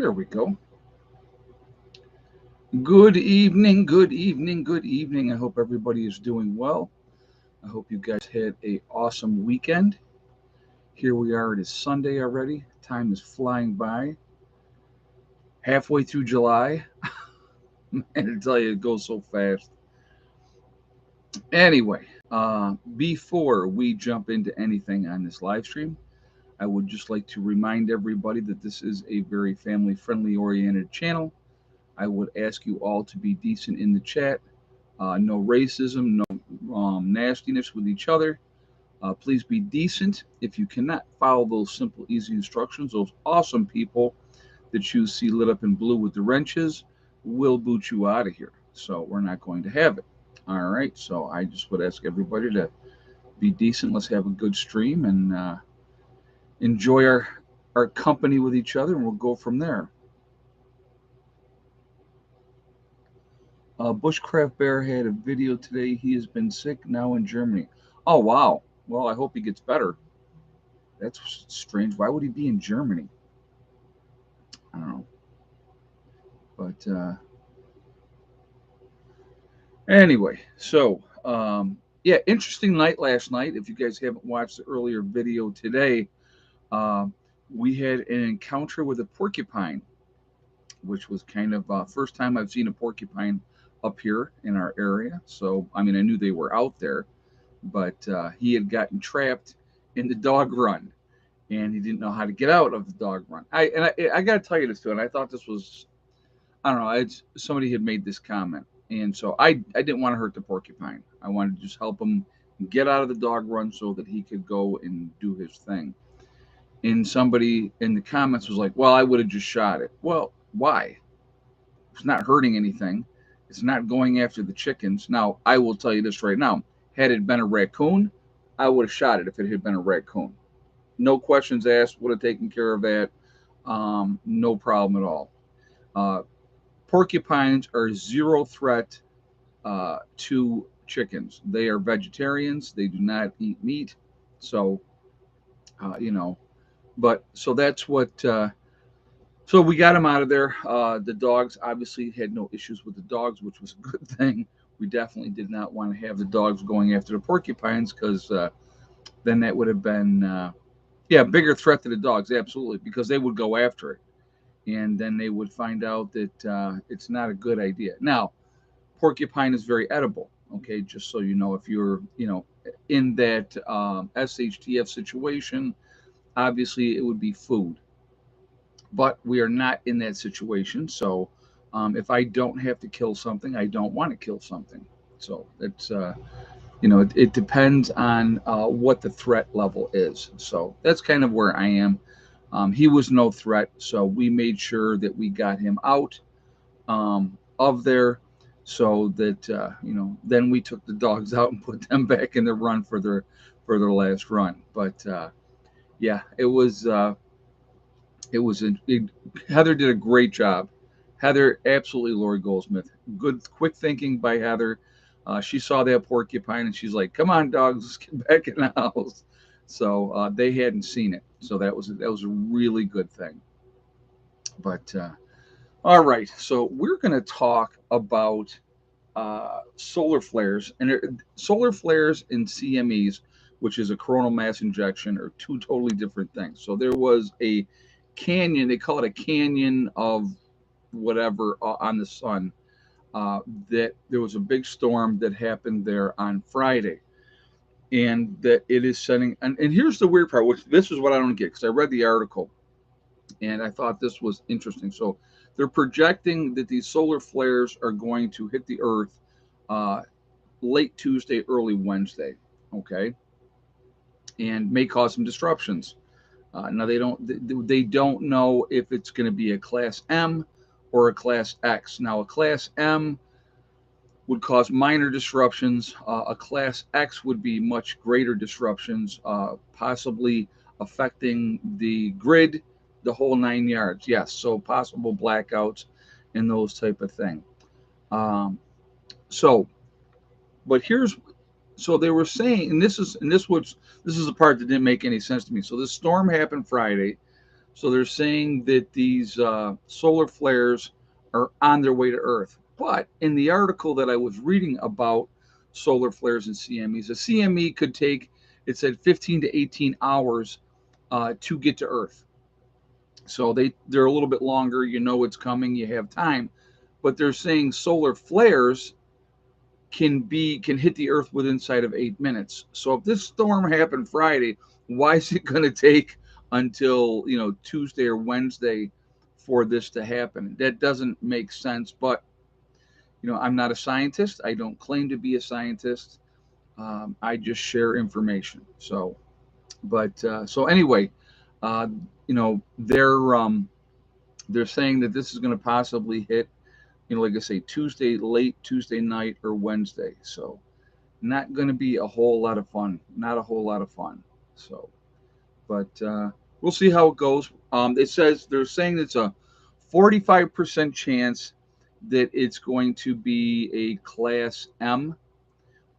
There we go. Good evening, good evening, good evening. I hope everybody is doing well. I hope you guys had a awesome weekend. Here we are, it is Sunday already. Time is flying by. Halfway through July. And I tell you, it goes so fast. Anyway, before we jump into anything on this live stream, I would just like to remind everybody that this is a very family friendly oriented channel. I would ask you all to be decent in the chat. No racism, no nastiness with each other. Please be decent. If you cannot follow those simple, easy instructions, those awesome people that you see lit up in blue with the wrenches will boot you out of here. So we're not going to have it. All right. So I just would ask everybody to be decent. Let's have a good stream and enjoy our company with each other, and we'll go from there. Bushcraft Bear had a video today. He has been sick now in Germany. Oh, wow. Well, I hope he gets better. That's strange. Why would he be in Germany? I don't know. But anyway, so yeah, interesting night last night. If you guys haven't watched the earlier video today, uh, we had an encounter with a porcupine, which was kind of first time I've seen a porcupine up here in our area. So, I mean, I knew they were out there, but he had gotten trapped in the dog run, and he didn't know how to get out of the dog run. I got to tell you this too, and I thought this was, I don't know, somebody had made this comment, and so I didn't want to hurt the porcupine. I wanted to just help him get out of the dog run so that he could go and do his thing. And somebody in the comments was like, "Well, I would have just shot it." Well, why? It's not hurting anything. It's not going after the chickens. Now, I will tell you this right now. Had it been a raccoon, I would have shot it if it had been a raccoon. No questions asked, would have taken care of that. No problem at all. Uh, Porcupines are zero threat to chickens. They are vegetarians. They do not eat meat. So, you know, but so that's what so we got him out of there. The dogs obviously had no issues with the dogs, which was a good thing. We definitely did not want to have the dogs going after the porcupines because then that would have been, yeah, bigger threat to the dogs, absolutely, because they would go after it. And then they would find out that it's not a good idea. Now, porcupine is very edible, okay, just so you know, if you're, in that SHTF situation, obviously it would be food, but we are not in that situation. So if I don't have to kill something, I don't want to kill something. So it's it depends on what the threat level is. So that's kind of where I am. He was no threat, so we made sure that we got him out of there, so that then we took the dogs out and put them back in the run for their last run. But yeah, it, Heather did a great job. Heather, absolutely, Lori Goldsmith. Good, quick thinking by Heather. She saw that porcupine and she's like, "Come on, dogs, let's get back in the house." So they hadn't seen it, so that was a really good thing. But all right, so we're going to talk about solar flares, and solar flares and CMEs, which is a coronal mass injection, are two totally different things. So there was a canyon, they call it a canyon of whatever on the sun. That there was a big storm that happened there on Friday, and that it is setting. And here's the weird part, which this is what I don't get, because I read the article and I thought this was interesting. So they're projecting that these solar flares are going to hit the Earth uh, late Tuesday, early Wednesday. Okay, and may cause some disruptions. Now they don't know if it's going to be a class M or a class X. Now a class M would cause minor disruptions. A class X would be much greater disruptions, possibly affecting the grid, the whole 9 yards. Yes, so possible blackouts and those type of thing. Um, so, but here's so they were saying, and this is the part that didn't make any sense to me. So this storm happened Friday. So they're saying that these solar flares are on their way to Earth. But in the article that I was reading about solar flares and CMEs, a CME could take, it said 15 to 18 hours to get to Earth. So they're a little bit longer. You know it's coming. You have time. But they're saying solar flares can hit the Earth within inside of 8 minutes. So if this storm happened Friday, why is it going to take until Tuesday or Wednesday for this to happen? That doesn't make sense. But I'm not a scientist. I don't claim to be a scientist. I just share information. So anyway, uh, they're saying that this is going to possibly hit, like I say, Tuesday, late Tuesday night or Wednesday. So not going to be a whole lot of fun. Not a whole lot of fun. So, but we'll see how it goes. It says they're saying it's a 45% chance that it's going to be a class M,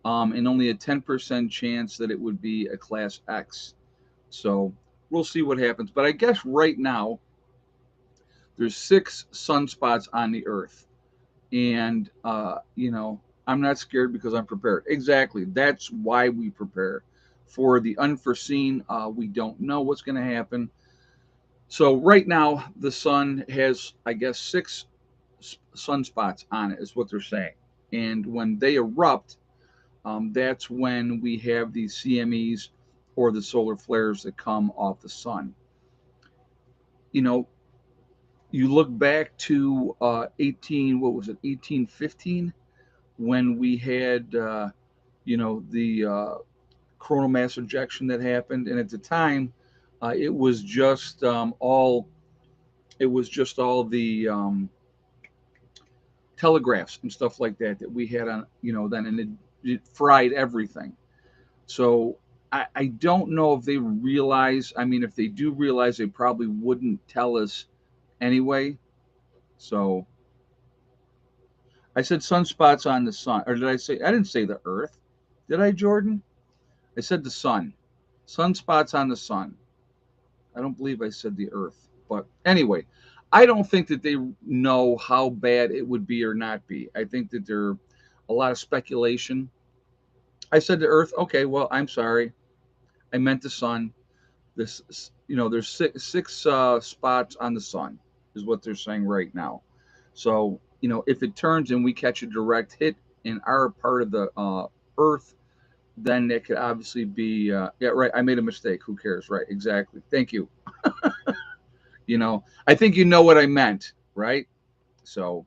and only a 10% chance that it would be a class X. So we'll see what happens. But I guess right now there's 6 sunspots on the Earth, and I'm not scared because I'm prepared. Exactly. That's why we prepare for the unforeseen. We don't know what's going to happen. So right now the sun has, I guess, 6 sunspots on it is what they're saying, and when they erupt, that's when we have these CMEs or the solar flares that come off the sun. You know, you look back to 1815, when we had the coronal mass ejection that happened, and at the time, it was just all the telegraphs and stuff like that we had on, then, and it fried everything. So I don't know if they realize. I mean, if they do realize, they probably wouldn't tell us anyway. So I said sunspots on the sun, or did I say? I didn't say the Earth. Did I, Jordan? I said the sun. Sunspots on the sun. I don't believe I said the Earth. But anyway, I don't think that they know how bad it would be or not be. I think that there a lot of speculation. I said the Earth. Okay, well, I'm sorry. I meant the sun. There's six spots on the sun, is what they're saying right now. So if it turns and we catch a direct hit in our part of the Earth, then it could obviously be, yeah, right. I made a mistake. Who cares? Right. Exactly. Thank you. I think you know what I meant, right? So,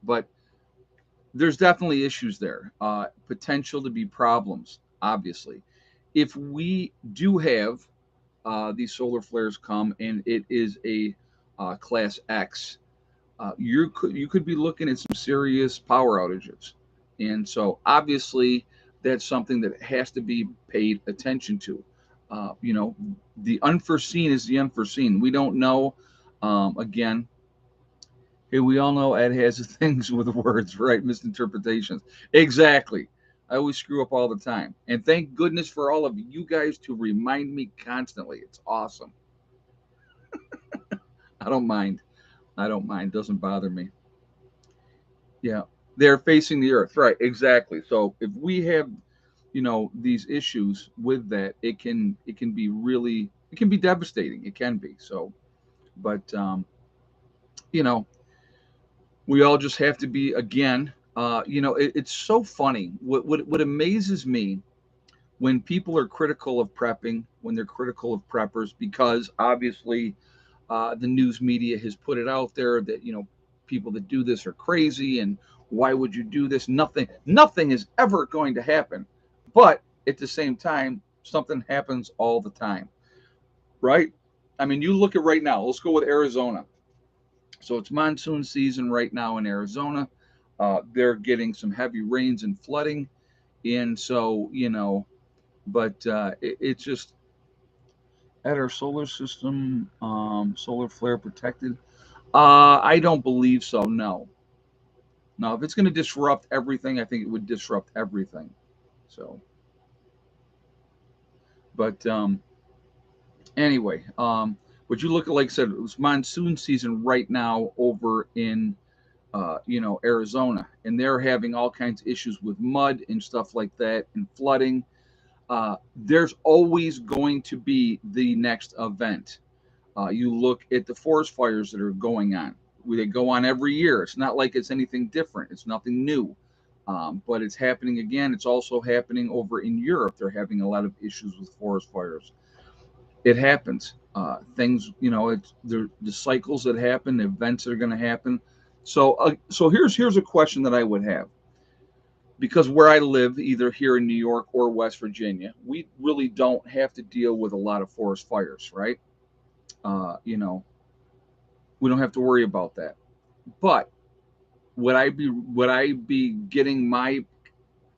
but there's definitely issues there. Potential to be problems, obviously. If we do have these solar flares come and it is a class X, you could be looking at some serious power outages, and so obviously that's something that has to be paid attention to. Uh, you know, the unforeseen is the unforeseen. We don't know. Again, hey, we all know Ed has things with words, right? Misinterpretations. Exactly. I always screw up all the time, and thank goodness for all of you guys to remind me constantly. It's awesome. I don't mind. I don't mind. Doesn't bother me. Yeah, they're facing the earth, right? Exactly. So if we have, these issues with that, it can be really, it can be devastating. It can be. So, but you know, we all just have to be, again. It's so funny. What amazes me when people are critical of prepping, when they're critical of preppers, because obviously the news media has put it out there that people that do this are crazy, and why would you do this? Nothing is ever going to happen. But at the same time, something happens all the time, right? I mean, you look at right now. Let's go with Arizona. So it's monsoon season right now in Arizona. They're getting some heavy rains and flooding, and so but it's just at our solar system, solar flare protected. I don't believe so. No, no. If it's going to disrupt everything, I think it would disrupt everything. So, but anyway, But you look at, like I said, it was monsoon season right now over in Arizona, and they're having all kinds of issues with mud and stuff like that and flooding. There's always going to be the next event. You look at the forest fires that are going on. They go on every year. It's not like it's anything different. It's nothing new. But it's happening again. It's also happening over in Europe. They're having a lot of issues with forest fires. It happens. Things, it's the cycles that happen, the events that are going to happen. So here's a question that I would have, because where I live, either here in New York or West Virginia, we really don't have to deal with a lot of forest fires, right? Uh, you know, we don't have to worry about that. But would I be getting my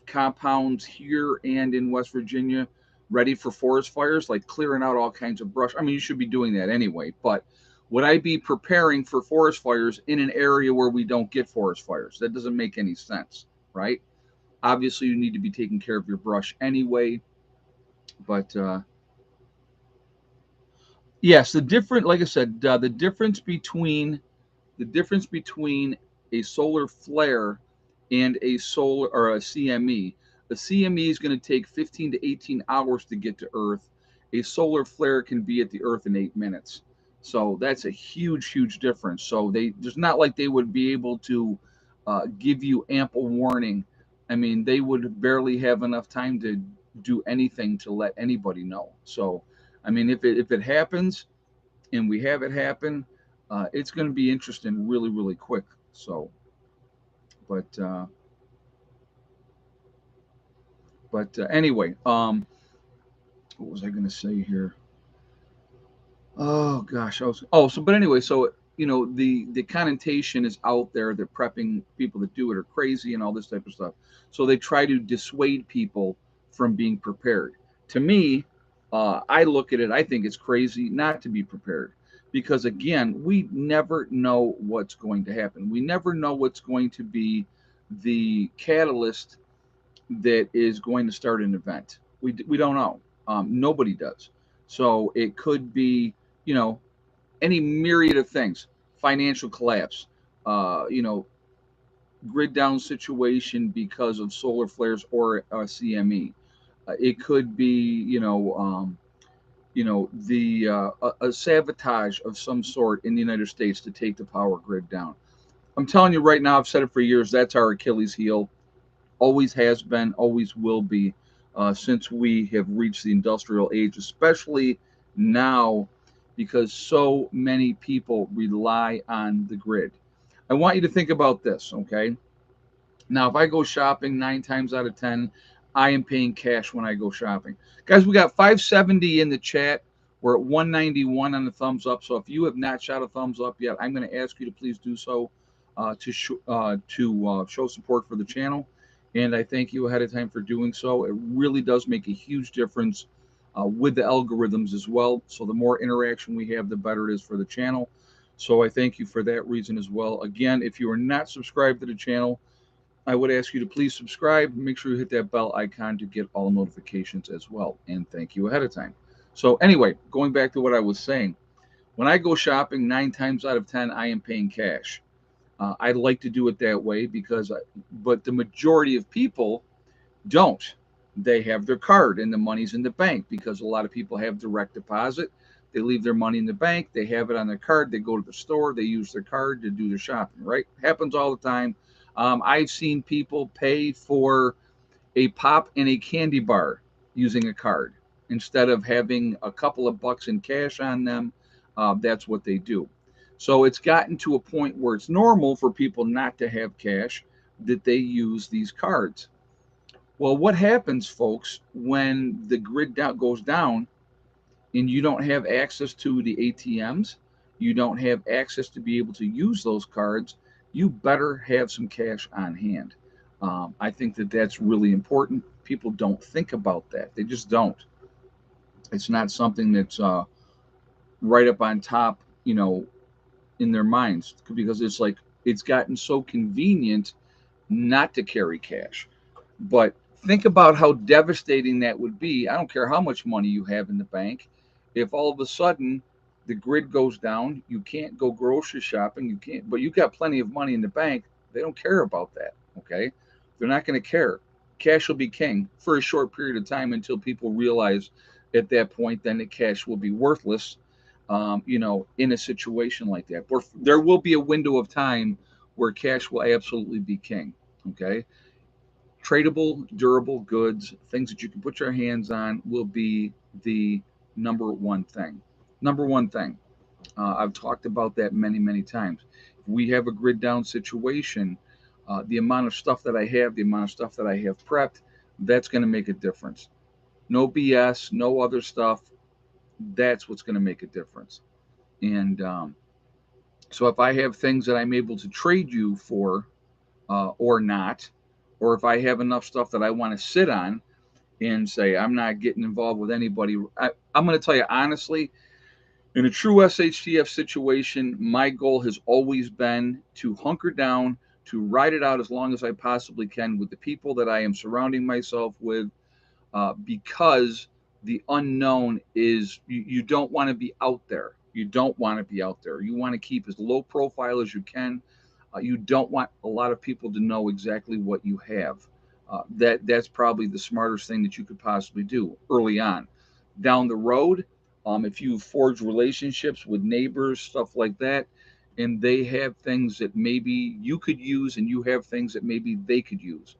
compounds here and in West Virginia ready for forest fires, like clearing out all kinds of brush? I mean, you should be doing that anyway, but would I be preparing for forest fires in an area where we don't get forest fires? That doesn't make any sense, right? Obviously, you need to be taking care of your brush anyway, but yes, like I said, the difference between a solar flare and a solar or a CME. The CME is going to take 15 to 18 hours to get to Earth. A solar flare can be at the Earth in 8 minutes. So that's a huge, huge difference. So there's not like they would be able to give you ample warning. I mean, they would barely have enough time to do anything to let anybody know. So, I mean, if it happens, and we have it happen, it's going to be interesting really, really quick. So, but anyway, what was I going to say here? Oh gosh, but anyway, so the connotation is out there that prepping people that do it are crazy and all this type of stuff. So they try to dissuade people from being prepared. To me, I look at it. I think it's crazy not to be prepared, because again, we never know what's going to happen. We never know what's going to be the catalyst that is going to start an event. We don't know. Nobody does. So it could be, you know, any myriad of things: financial collapse, you know, grid down situation because of solar flares or CME. It could be, a sabotage of some sort in the United States to take the power grid down. I'm telling you right now, I've said it for years. That's our Achilles heel. Always has been, always will be, since we have reached the industrial age, especially now, because so many people rely on the grid. I want you to think about this, okay? Now, if I go shopping 9 times out of 10, I am paying cash when I go shopping. Guys, we got 570 in the chat. We're at 191 on the thumbs up. So if you have not shot a thumbs up yet, I'm going to ask you to please do so, to show support for the channel. And I thank you ahead of time for doing so. It really does make a huge difference with the algorithms as well. So the more interaction we have, the better it is for the channel. So I thank you for that reason as well. Again, if you are not subscribed to the channel, I would ask you to please subscribe. Make sure you hit that bell icon to get all notifications as well. And thank you ahead of time. So, anyway, going back to what I was saying, when I go shopping, 9 times out of 10, I am paying cash. I like to do it that way but the majority of people don't. They have their card and the money's in the bank, because a lot of people have direct deposit. They leave their money in the bank, they have it on their card, they go to the store, they use their card to do their shopping, right? Happens all the time. I've seen people pay for a pop and a candy bar using a card instead of having a couple of bucks in cash on them. That's what they do. So it's gotten to a point where it's normal for people not to have cash, that they use these cards. Well, what happens, folks, when the goes down and you don't have access to the ATMs, you don't have access to be able to use those cards, you better have some cash on hand. I think that that's really important. People don't think about that. They just don't. It's not something that's right up on top, in their minds, because it's gotten so convenient not to carry cash. But think about how devastating that would be. I don't care how much money you have in the bank. If all of a sudden the grid goes down. You can't go grocery shopping. You can't, but you got plenty of money in the bank. They don't care about that. Okay. They're not going to care. Cash will be king for a short period of time until people realize at that point, then the cash will be worthless, in a situation like that. But there will be a window of time where cash will absolutely be king. Okay. Tradable, durable goods, things that you can put your hands on will be the number one thing. Number one thing. I've talked about that many, many times. If we have a grid down situation, the amount of stuff that I have, the amount of stuff that I have prepped, that's going to make a difference. No BS, no other stuff. That's what's going to make a difference. And so if I have things that I'm able to trade you for or not, or if I have enough stuff that I want to sit on and say, I'm not getting involved with anybody, I'm going to tell you honestly, in a true SHTF situation, my goal has always been to hunker down, to ride it out as long as I possibly can with the people that I am surrounding myself with, because the unknown is, you don't want to be out there. You don't want to be out there. You want to keep as low profile as you can. You don't want a lot of people to know exactly what you have. That's probably the smartest thing that you could possibly do early on. Down the road, if you forge relationships with neighbors, stuff like that, and they have things that maybe you could use, and you have things that maybe they could use,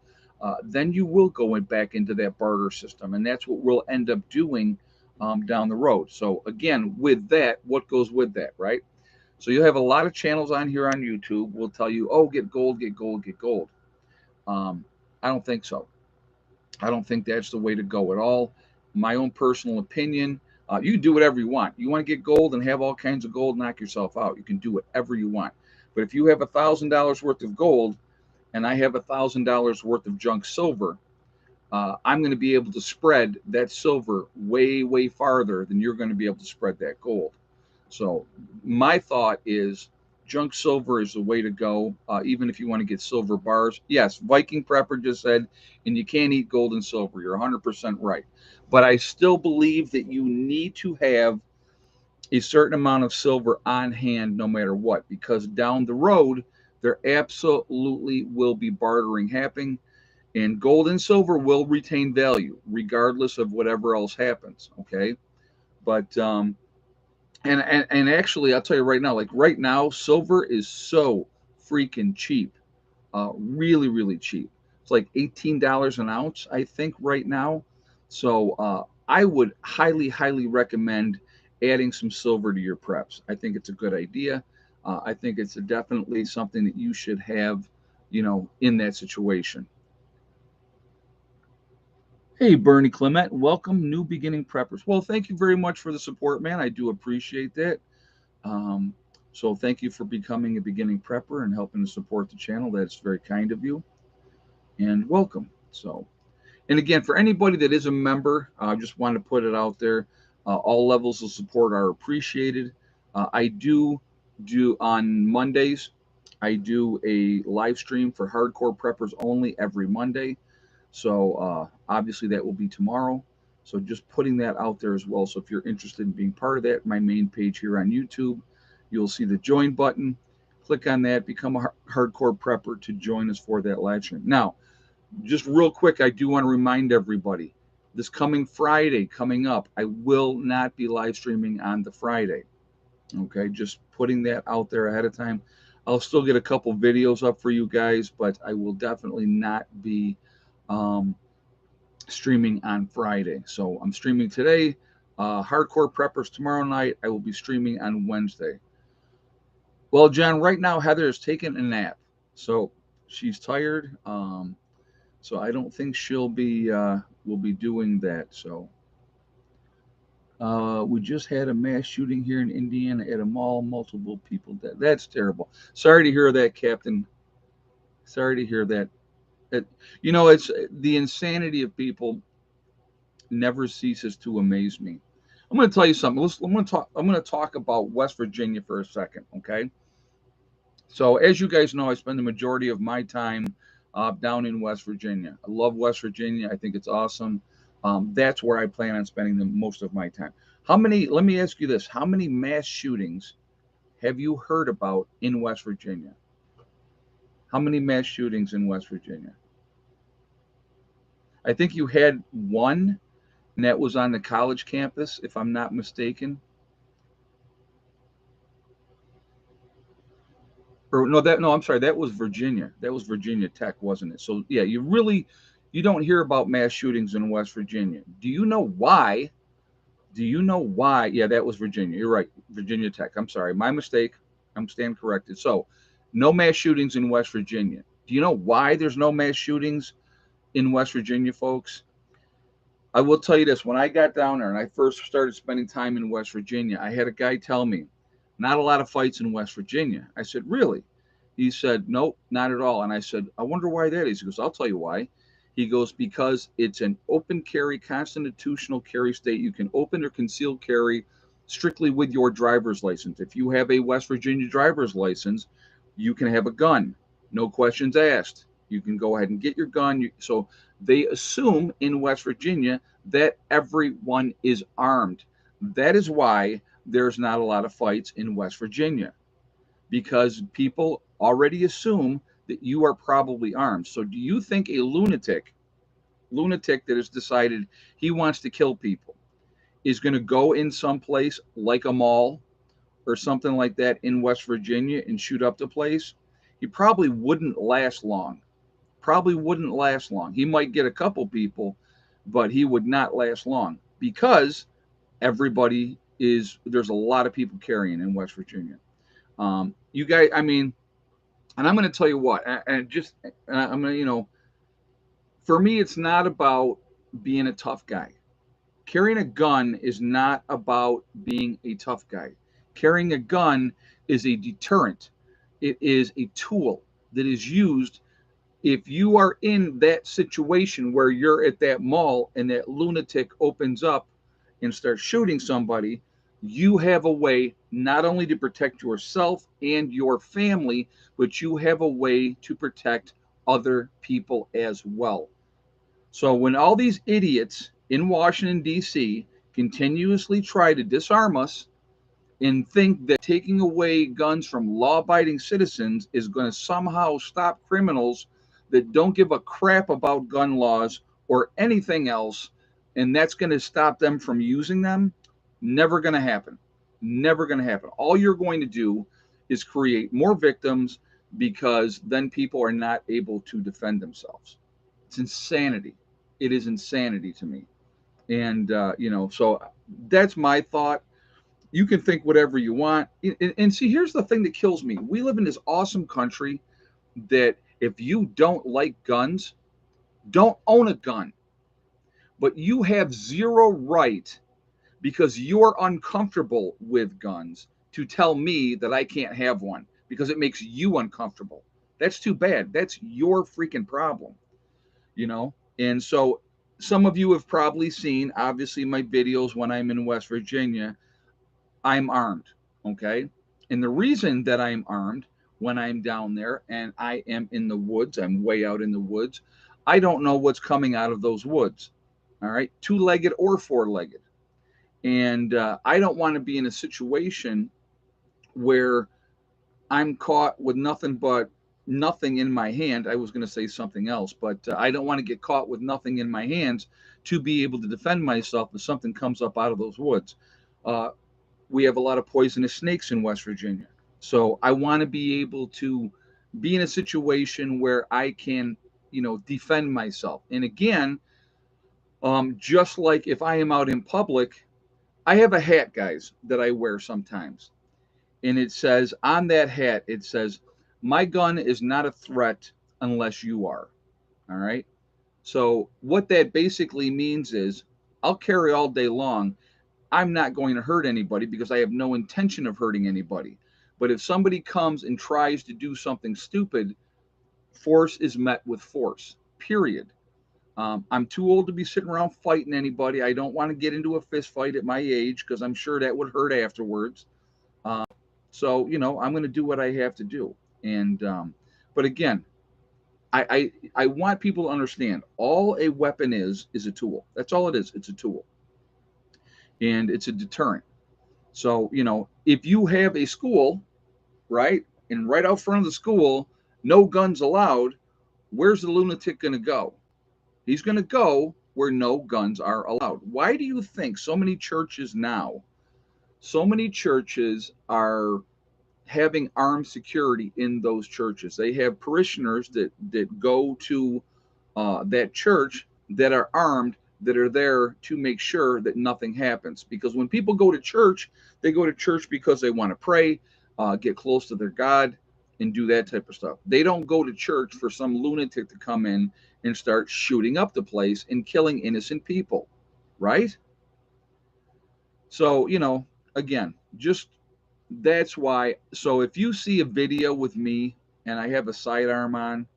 then you will go back into that barter system, and that's what we'll end up doing down the road. So again, with that, what goes with that, right? So you'll have a lot of channels on here on YouTube will tell you, oh, get gold, get gold, get gold. I don't think so. I don't think that's the way to go at all. My own personal opinion. You can do whatever you want. You want to get gold and have all kinds of gold, knock yourself out. You can do whatever you want. But if you have $1,000 worth of gold and I have $1,000 worth of junk silver, I'm going to be able to spread that silver way, way farther than you're going to be able to spread that gold. So my thought is junk silver is the way to go, even if you want to get silver bars. Yes, Viking Prepper just said, and you can't eat gold and silver. You're 100% right. But I still believe that you need to have a certain amount of silver on hand no matter what, because down the road, there absolutely will be bartering happening, and gold and silver will retain value regardless of whatever else happens. Okay. But, and actually, I'll tell you right now, like right now, silver is so freaking cheap, really, really cheap. It's like $18 an ounce, I think, right now. So I would highly, highly recommend adding some silver to your preps. I think it's a good idea. I think it's definitely something that you should have, in that situation. Hey, Bernie Clement, welcome, New Beginning Preppers. Well, thank you very much for the support, man. I do appreciate that. Um, so thank you for becoming a beginning prepper and helping to support the channel. That's very kind of you, and welcome. So, and again, for anybody that is a member, I just want to put it out there. All levels of support are appreciated. I do on Mondays. I do a live stream for hardcore preppers only every Monday. So obviously that will be tomorrow. So just putting that out there as well. So if you're interested in being part of that, my main page here on YouTube, you'll see the join button. Click on that, become a hardcore prepper to join us for that live stream. Now, just real quick, I do want to remind everybody, this coming Friday coming up, I will not be live streaming on the Friday. Okay, just putting that out there ahead of time. I'll still get a couple videos up for you guys, but I will definitely not be streaming on Friday. So I'm streaming today. Hardcore Preppers tomorrow night. I will be streaming on Wednesday. Well, John, right now Heather is taking a nap, so she's tired. So I don't think she'll be will be doing that. So we just had a mass shooting here in Indiana at a mall. Multiple people dead. That's terrible. Sorry to hear that, Captain. Sorry to hear that. It's the insanity of people never ceases to amaze me. I'm going to tell you something. I'm going to talk about West Virginia for a second, okay? So, as you guys know, I spend the majority of my time down in West Virginia. I love West Virginia. I think it's awesome. That's where I plan on spending the most of my time. How many, let me ask you this, how many mass shootings have you heard about in West Virginia? How many mass shootings in West Virginia? I think you had one, and that was on the college campus, if I'm not mistaken. Or no, that no, I'm sorry, that was Virginia. That was Virginia Tech, wasn't it? So yeah, you don't hear about mass shootings in West Virginia. Do you know why? Do you know why? Yeah, that was Virginia. You're right, Virginia Tech. I'm sorry, my mistake. I'm stand corrected. So, no mass shootings in West Virginia. Do you know why there's no mass shootings in West Virginia, folks? I will tell you this: when I got down there and I first started spending time in West Virginia, I had a guy tell me, "Not a lot of fights in West Virginia." I said, "Really?" He said, "Nope, not at all." And I said, "I wonder why that is." He goes, "I'll tell you why." He goes, "Because it's an open carry, constitutional carry state. You can open or conceal carry strictly with your driver's license. If you have a West Virginia driver's license, you can have a gun, no questions asked. You can go ahead and get your gun." So they assume in West Virginia that everyone is armed. That is why there's not a lot of fights in West Virginia, because people already assume that you are probably armed. So do you think a lunatic that has decided he wants to kill people is going to go in some place like a mall or something like that in West Virginia and shoot up the place? He probably wouldn't last long. Probably wouldn't last long. He might get a couple people, but he would not last long because there's a lot of people carrying in West Virginia. You guys, I mean, and I'm going to tell you what, and just, I'm going to, for me, it's not about being a tough guy. Carrying a gun is not about being a tough guy. Carrying a gun is a deterrent. It is a tool that is used if you are in that situation where you're at that mall and that lunatic opens up and starts shooting somebody. You have a way not only to protect yourself and your family, but you have a way to protect other people as well. So when all these idiots in Washington, D.C. continuously try to disarm us and think that taking away guns from law abiding citizens is going to somehow stop criminals that don't give a crap about gun laws or anything else, and that's going to stop them from using them, never going to happen. Never going to happen. All you're going to do is create more victims because then people are not able to defend themselves. It's insanity. It is insanity to me. And, so that's my thought. You can think whatever you want. And see, here's the thing that kills me. We live in this awesome country that if you don't like guns, don't own a gun. But you have zero right, because you're uncomfortable with guns, to tell me that I can't have one because it makes you uncomfortable. That's too bad. That's your freaking problem, you know? And so some of you have probably seen, obviously, my videos when I'm in West Virginia. I'm armed. Okay. And the reason that I'm armed when I'm down there and I am in the woods, I'm way out in the woods, I don't know what's coming out of those woods. All right. Two legged or four legged. And I don't want to be in a situation where I'm caught with nothing in my hand. I was going to say something else, but I don't want to get caught with nothing in my hands to be able to defend myself if something comes up out of those woods. Uh, we have a lot of poisonous snakes in West Virginia. So I want to be able to be in a situation where I can, defend myself. And again, just like if I am out in public, I have a hat, guys, that I wear sometimes. And it says on that hat, it says, "My gun is not a threat unless you are." All right. So what that basically means is I'll carry all day long. I'm not going to hurt anybody because I have no intention of hurting anybody. But if somebody comes and tries to do something stupid, force is met with force, period. I'm too old to be sitting around fighting anybody. I don't want to get into a fist fight at my age because I'm sure that would hurt afterwards. So, I'm going to do what I have to do. And, but again, I want people to understand all a weapon is a tool. That's all it is. It's a tool. and it's a deterrent. So, you know, if you have a school, right, and right out front of the school, no guns allowed, where's the lunatic going to go? He's going to go where no guns are allowed. Why do you think so many churches are having armed security in those churches? They have parishioners that go to that church that are armed, that are there to make sure that nothing happens. Because when people go to church, they go to church because they want to pray, get close to their God, and do that type of stuff. They don't go to church for some lunatic to come in and start shooting up the place and killing innocent people, right? So, you know, again, just that's why. So if you see a video with me and I have a sidearm on,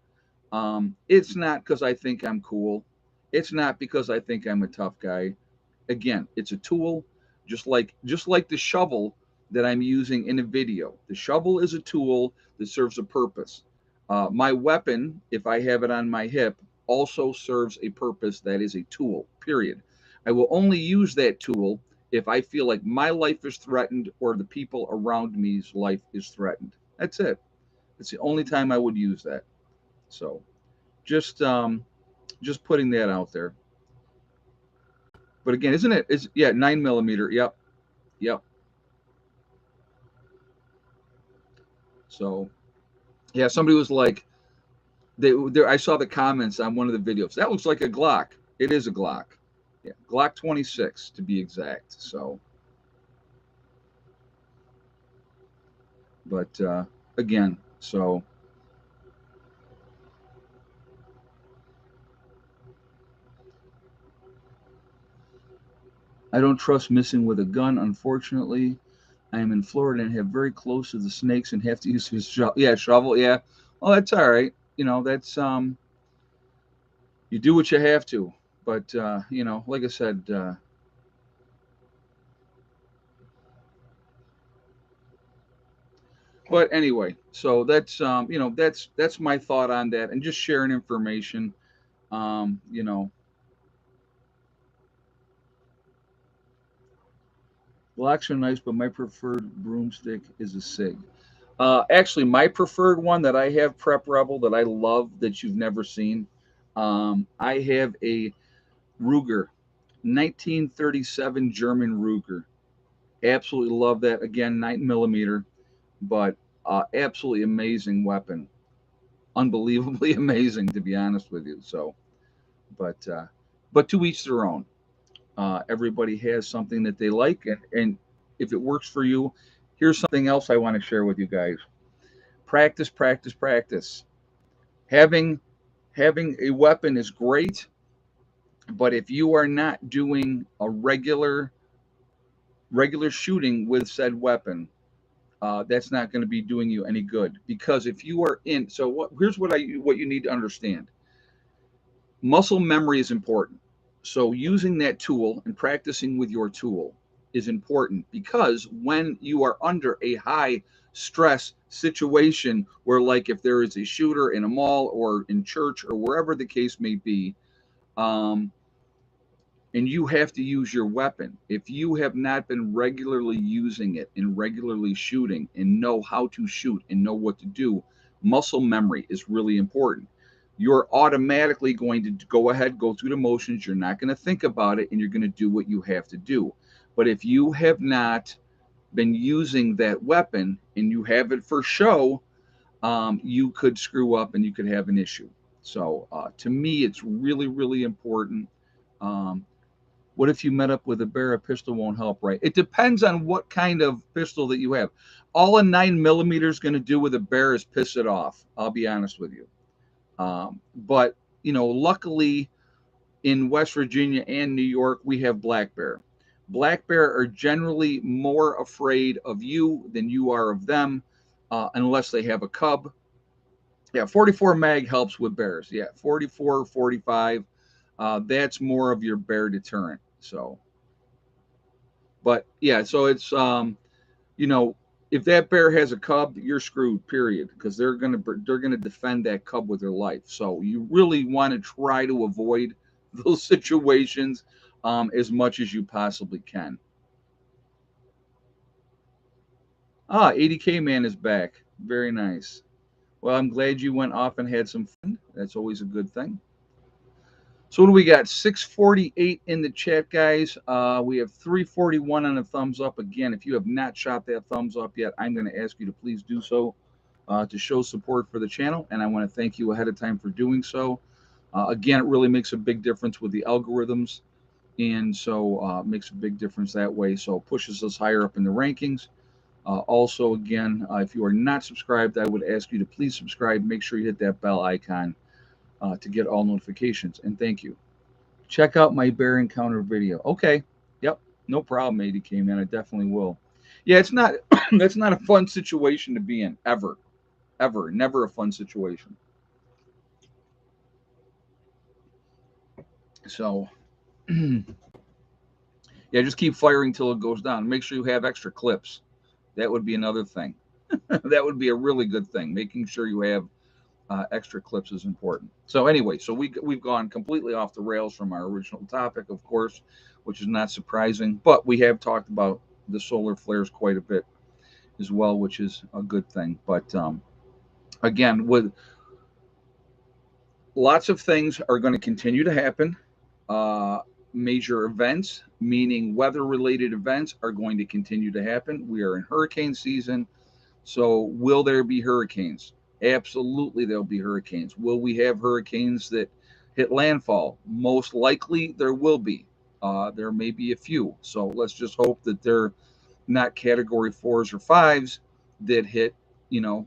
it's not because I think I'm cool. It's not because I think I'm a tough guy. Again, it's a tool, just like the shovel that I'm using in a video. The shovel is a tool that serves a purpose. My weapon, if I have it on my hip, also serves a purpose. That is a tool. Period. I will only use that tool if I feel like my life is threatened or the people around me's life is threatened. That's it. It's the only time I would use that. So just just putting that out there. But again, isn't it? Is yeah, 9 millimeter. Yep, yep. So yeah, somebody was like, I saw the comments on one of the videos. That looks like a Glock. It is a Glock. Yeah, Glock 26 to be exact. So, but again, so I don't trust missing with a gun. Unfortunately, I am in Florida and have very close to the snakes and have to use his shovel. Yeah, shovel. Yeah. Well, that's all right. You know, that's you do what you have to. But you know, like I said, but anyway, so that's you know, that's my thought on that, and just sharing information. You know, blocks are nice, but my preferred broomstick is a Sig. Actually, my preferred one that I have, Prep Rebel, that I love, that you've never seen. I have a Ruger, 1937 German Ruger. Absolutely love that. Again, 9 millimeter, but absolutely amazing weapon. Unbelievably amazing, to be honest with you. So, but to each their own. Everybody has something that they like, and if it works for you, here's something else I want to share with you guys. Practice, practice, practice. Having having a weapon is great, but if you are not doing a regular shooting with said weapon, that's not going to be doing you any good. Because if you are in, so here's what you need to understand. Muscle memory is important. So using that tool and practicing with your tool is important, because when you are under a high stress situation, where, like, if there is a shooter in a mall or in church or wherever the case may be, um, and you have to use your weapon, if you have not been regularly using it and regularly shooting and know how to shoot and know what to do, muscle memory is really important. You're automatically going to go ahead, go through the motions. You're not going to think about it, and you're going to do what you have to do. But if you have not been using that weapon and you have it for show, you could screw up and you could have an issue. So to me, it's really, really important. Um, what if you met up with a bear? A pistol won't help, right? It depends on what kind of pistol that you have. All a 9 millimeter is going to do with a bear is piss it off. I'll be honest with you. But you know, luckily in West Virginia and New York, we have black bear. Black bear are generally more afraid of you than you are of them, unless they have a cub. Yeah, 44 mag helps with bears. Yeah, 44, 45. That's more of your bear deterrent. So, but yeah, so it's you know, if that bear has a cub, you're screwed. Period, because they're gonna defend that cub with their life. So you really want to try to avoid those situations as much as you possibly can. Ah, 80K man is back. Very nice. Well, I'm glad you went off and had some fun. That's always a good thing. So what do we got? 648 in the chat, guys. We have 341 on a thumbs up. Again, if you have not shot that thumbs up yet, I'm going to ask you to please do so to show support for the channel. And I want to thank you ahead of time for doing so. Again, it really makes a big difference with the algorithms. And so makes a big difference that way. So pushes us higher up in the rankings. Also, again, if you are not subscribed, I would ask you to please subscribe. Make sure you hit that bell icon to get all notifications. And thank you. Check out my bear encounter video. Okay. Yep. No problem, 80K, man. I definitely will. Yeah, it's not, that's not a fun situation to be in, ever. Ever. Never a fun situation. So, yeah, just keep firing till it goes down. Make sure you have extra clips. That would be another thing. That would be a really good thing. Making sure you have extra clips is important. So anyway, so we've gone completely off the rails from our original topic, of course, which is not surprising. But we have talked about the solar flares quite a bit as well, which is a good thing. But again, with lots of things are going to continue to happen. Uh, Major events, meaning weather-related events, are going to continue to happen. We are in hurricane season. So, will there be hurricanes? Absolutely, there'll be hurricanes. Will we have hurricanes that hit landfall? Most likely, there will be. There may be a few. So, let's just hope that they're not category fours or fives that hit, you know,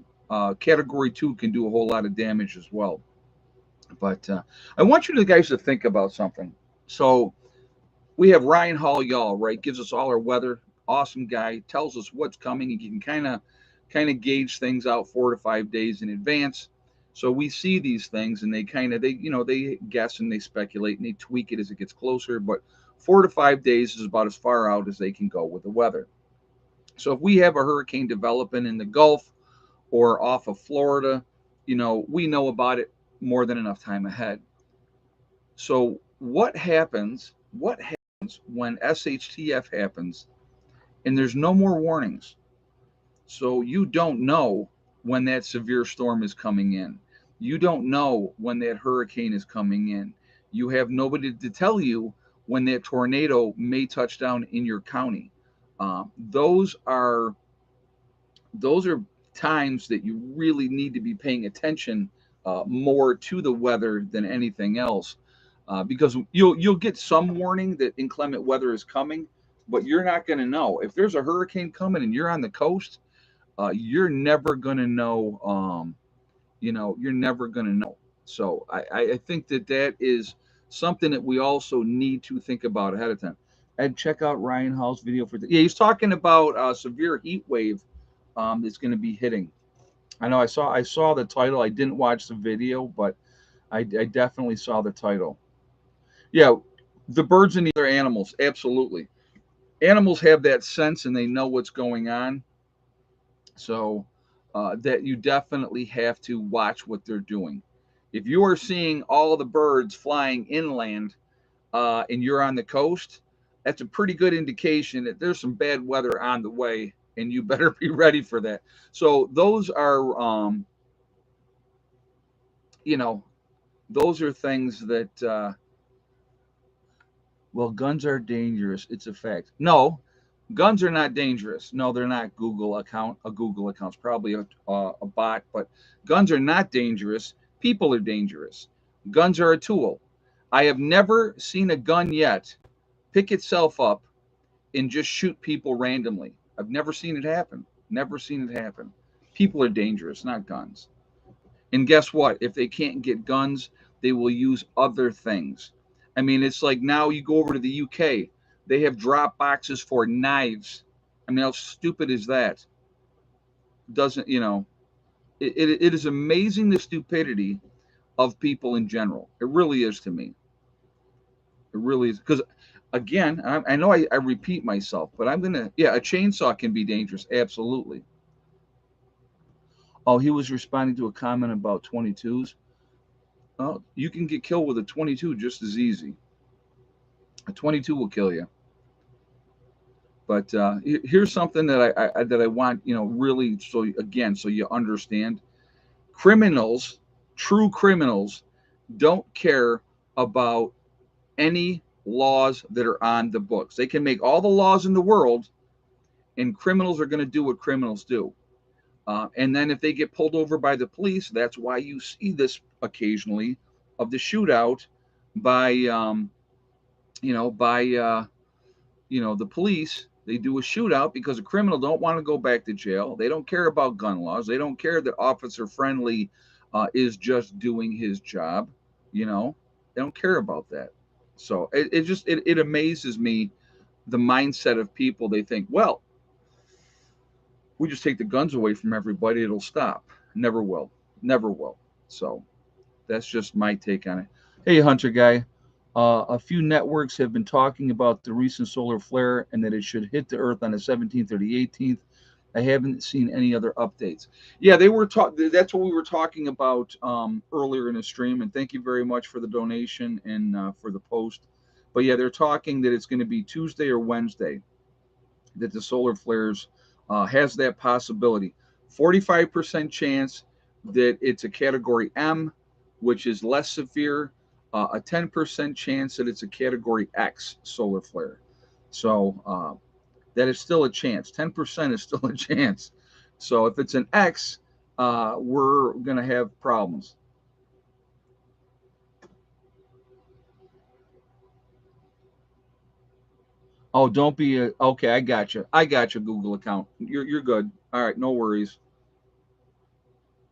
category two can do a whole lot of damage as well. But I want you guys to think about something. So, we have Ryan Hall Y'all, right? Gives us all our weather. Awesome guy. Tells us what's coming. You can kind of gauge things out 4 to 5 days in advance. So we see these things and they guess and they speculate and they tweak it as it gets closer. But 4 to 5 days is about as far out as they can go with the weather. So if we have a hurricane developing in the Gulf or off of Florida, we know about it more than enough time ahead. So what happens? What happens when SHTF happens and there's no more warnings? So you don't know when that severe storm is coming in. You don't know when that hurricane is coming in. You have nobody to tell you when that tornado may touch down in your county. Uh, those are those are times that you really need to be paying attention more to the weather than anything else, because you'll get some warning that inclement weather is coming, but you're not going to know if there's a hurricane coming and you're on the coast. You're never going to know. You're never going to know. So I think that is something that we also need to think about ahead of time. And check out Ryan Hall's video for yeah, he's talking about severe heat wave that's going to be hitting. I know I saw the title. I didn't watch the video, but I definitely saw the title. Yeah, the birds and the other animals, absolutely. Animals have that sense and they know what's going on. So that you definitely have to watch what they're doing. If you are seeing all the birds flying inland and you're on the coast, that's a pretty good indication that there's some bad weather on the way, and you better be ready for that. So those are, you know, those are things that, well, guns are dangerous. It's a fact. No, guns are not dangerous. No, they're not. A Google account's probably a bot, but guns are not dangerous. People are dangerous. Guns are a tool. I have never seen a gun yet pick itself up and just shoot people randomly. I've never seen it happen. Never seen it happen. People are dangerous, not guns. And guess what? If they can't get guns, they will use other things. I mean, it's like now you go over to the UK, they have drop boxes for knives. I mean, how stupid is that? Doesn't, it is amazing the stupidity of people in general. It really is to me. It really is. Because, again, I know I repeat myself, but yeah, a chainsaw can be dangerous. Absolutely. Oh, he was responding to a comment about 22s. Oh, you can get killed with a 22 just as easy. A 22 will kill you. But here's something that I want, really, so again, so you understand. Criminals, true criminals, don't care about any laws that are on the books. They can make all the laws in the world, and criminals are going to do what criminals do. And then if they get pulled over by the police, that's why you see this occasionally of the shootout by, by the police. They do a shootout because a criminal don't want to go back to jail. They don't care about gun laws. They don't care that Officer Friendly is just doing his job. You know, they don't care about that. So it amazes me, the mindset of people. They think, well, we just take the guns away from everybody, it'll stop. Never will. Never will. So that's just my take on it. Hey, Hunter guy. A few networks have been talking about the recent solar flare and that it should hit the Earth on the 17th or the 18th. I haven't seen any other updates. Yeah, they were talking. That's what we were talking about earlier in the stream. And thank you very much for the donation and for the post. But yeah, they're talking that it's going to be Tuesday or Wednesday that the solar flares has that possibility. 45% chance that it's a category M, which is less severe. A 10% chance that it's a category X solar flare. So that is still a chance. 10% is still a chance. So if it's an X, we're going to have problems. Oh, don't be okay. I got you. I got your Google account. You're good. All right, no worries.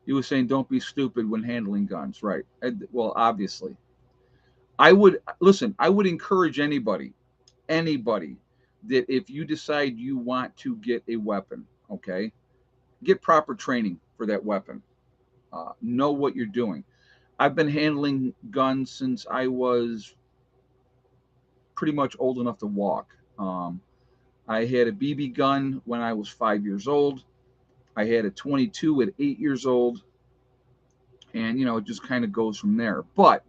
You were saying don't be stupid when handling guns, right? Well, obviously, I would listen. I would encourage anybody, that if you decide you want to get a weapon, okay, get proper training for that weapon. Know what you're doing. I've been handling guns since I was pretty much old enough to walk. I had a BB gun when I was 5 years old. I had a 22 at 8 years old, and it just kind of goes from there. But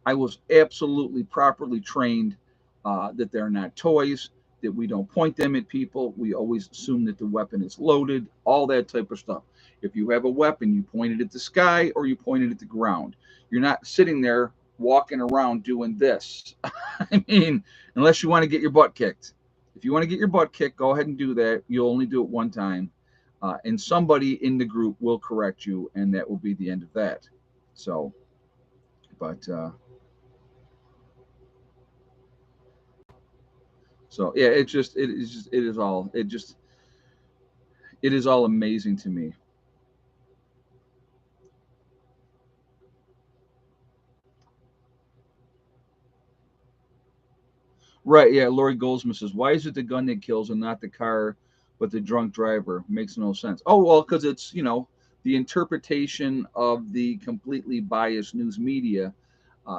I was absolutely properly trained that they're not toys, that we don't point them at people. We always assume that the weapon is loaded, all that type of stuff. If you have a weapon, you point it at the sky or you point it at the ground. You're not sitting there walking around doing this. I mean, unless you want to get your butt kicked. If you want to get your butt kicked, go ahead and do that. You'll only do it one time. And somebody in the group will correct you, and that will be the end of that. So, but so yeah, it is all amazing to me. Right? Yeah. Lori Goldsmith says, "Why is it the gun that kills and not the car, but the drunk driver? Makes no sense." Oh well, because it's the interpretation of the completely biased news media.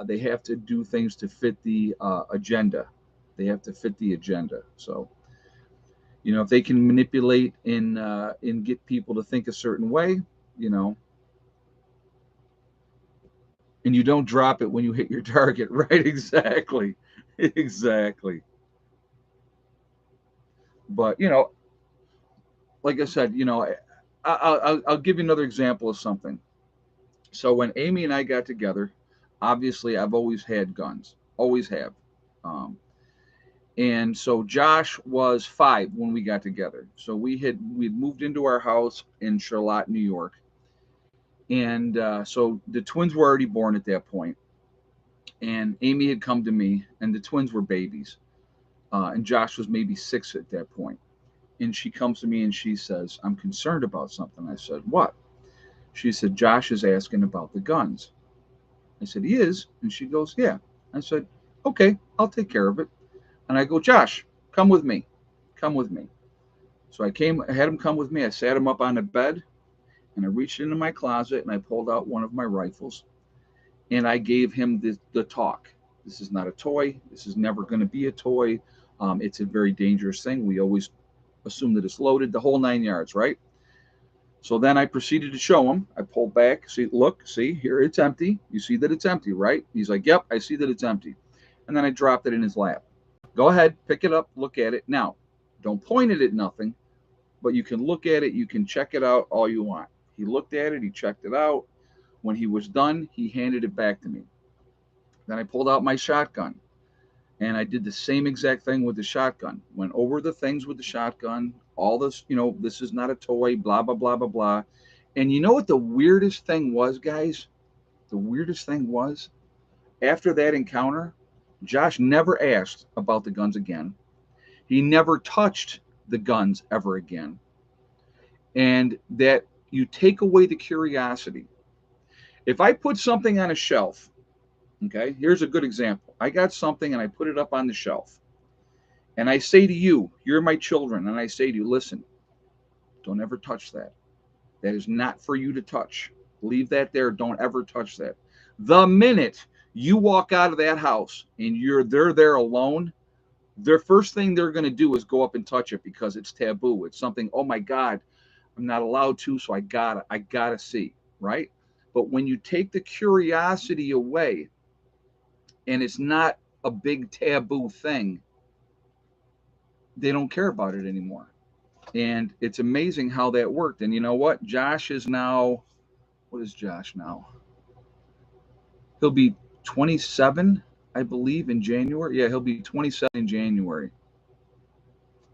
They have to do things to fit the agenda. They have to fit the agenda. So if they can manipulate and get people to think a certain way, you know, and you don't drop it when you hit your target, right? Exactly, exactly. But like I said, I'll give you another example of something. So when Amy and I got together, obviously I've always had guns, always have. Um, and so Josh was 5 when we got together. So we'd moved into our house in Charlotte, New York, and so the twins were already born at that point. And Amy had come to me, and the twins were babies, and Josh was maybe 6 at that point. And she comes to me and she says, "I'm concerned about something." I said, "What?" She said, "Josh is asking about the guns." I said, "He is?" And she goes, "Yeah." I said, "Okay, I'll take care of it." And I go, "Josh, come with me. Come with me." So I had him come with me. I sat him up on the bed, and I reached into my closet and I pulled out one of my rifles, and I gave him the talk. This is not a toy. This is never going to be a toy. It's a very dangerous thing. We always assume that it's loaded, the whole 9 yards, right? So then I proceeded to show him. I pulled back. See, look, see, here it's empty. You see that it's empty, right? He's like, "Yep, I see that it's empty." And then I dropped it in his lap. "Go ahead, pick it up, look at it. Now, Don't point it at nothing, but you can look at it. You can check it out all you want. He looked at it. He checked it out. When he was done, he handed it back to me. Then I pulled out my shotgun and I did the same exact thing with the shotgun. Went over the things with the shotgun, all this, this is not a toy, blah, blah, blah, blah, blah. And you know what the weirdest thing was, guys? The weirdest thing was after that encounter, Josh never asked about the guns again. He never touched the guns ever again. And that you take away the curiosity. If I put something on a shelf, okay, here's a good example. I got something and I put it up on the shelf. And I say to you, you're my children, and I say to you, listen, don't ever touch that. That is not for you to touch. Leave that there. Don't ever touch that. The minute you walk out of that house and they're there alone, their first thing they're going to do is go up and touch it because it's taboo. It's something, oh my God, I'm not allowed to, so I gotta see, right? But when you take the curiosity away and it's not a big taboo thing, they don't care about it anymore. And it's amazing how that worked. And you know what? Josh is now, what is Josh now? He'll be 27, I believe, in January. Yeah, he'll be 27 in January.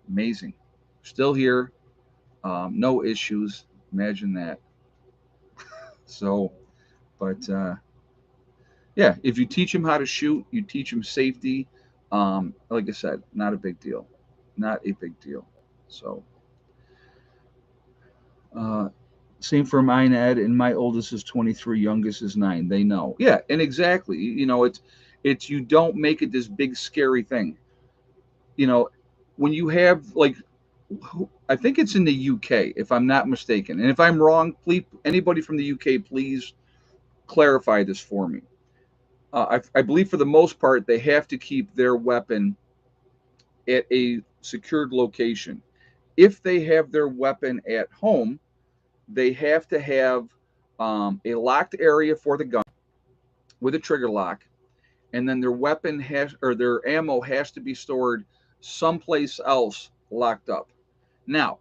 Amazing. Still here. No issues. Imagine that. So, but yeah, if you teach him how to shoot, you teach him safety. Like I said, not a big deal. Not a big deal. So, uh, same for mine, Ed, and my oldest is 23, youngest is 9. They know. Yeah, and exactly. It's you don't make it this big scary thing. You know, when you have like, I think it's in the UK, if I'm not mistaken, and if I'm wrong, please, anybody from the UK, please clarify this for me. I believe for the most part they have to keep their weapon at a secured location. If they have their weapon at home, they have to have a locked area for the gun with a trigger lock, and then their weapon has or their ammo has to be stored someplace else locked up. Now,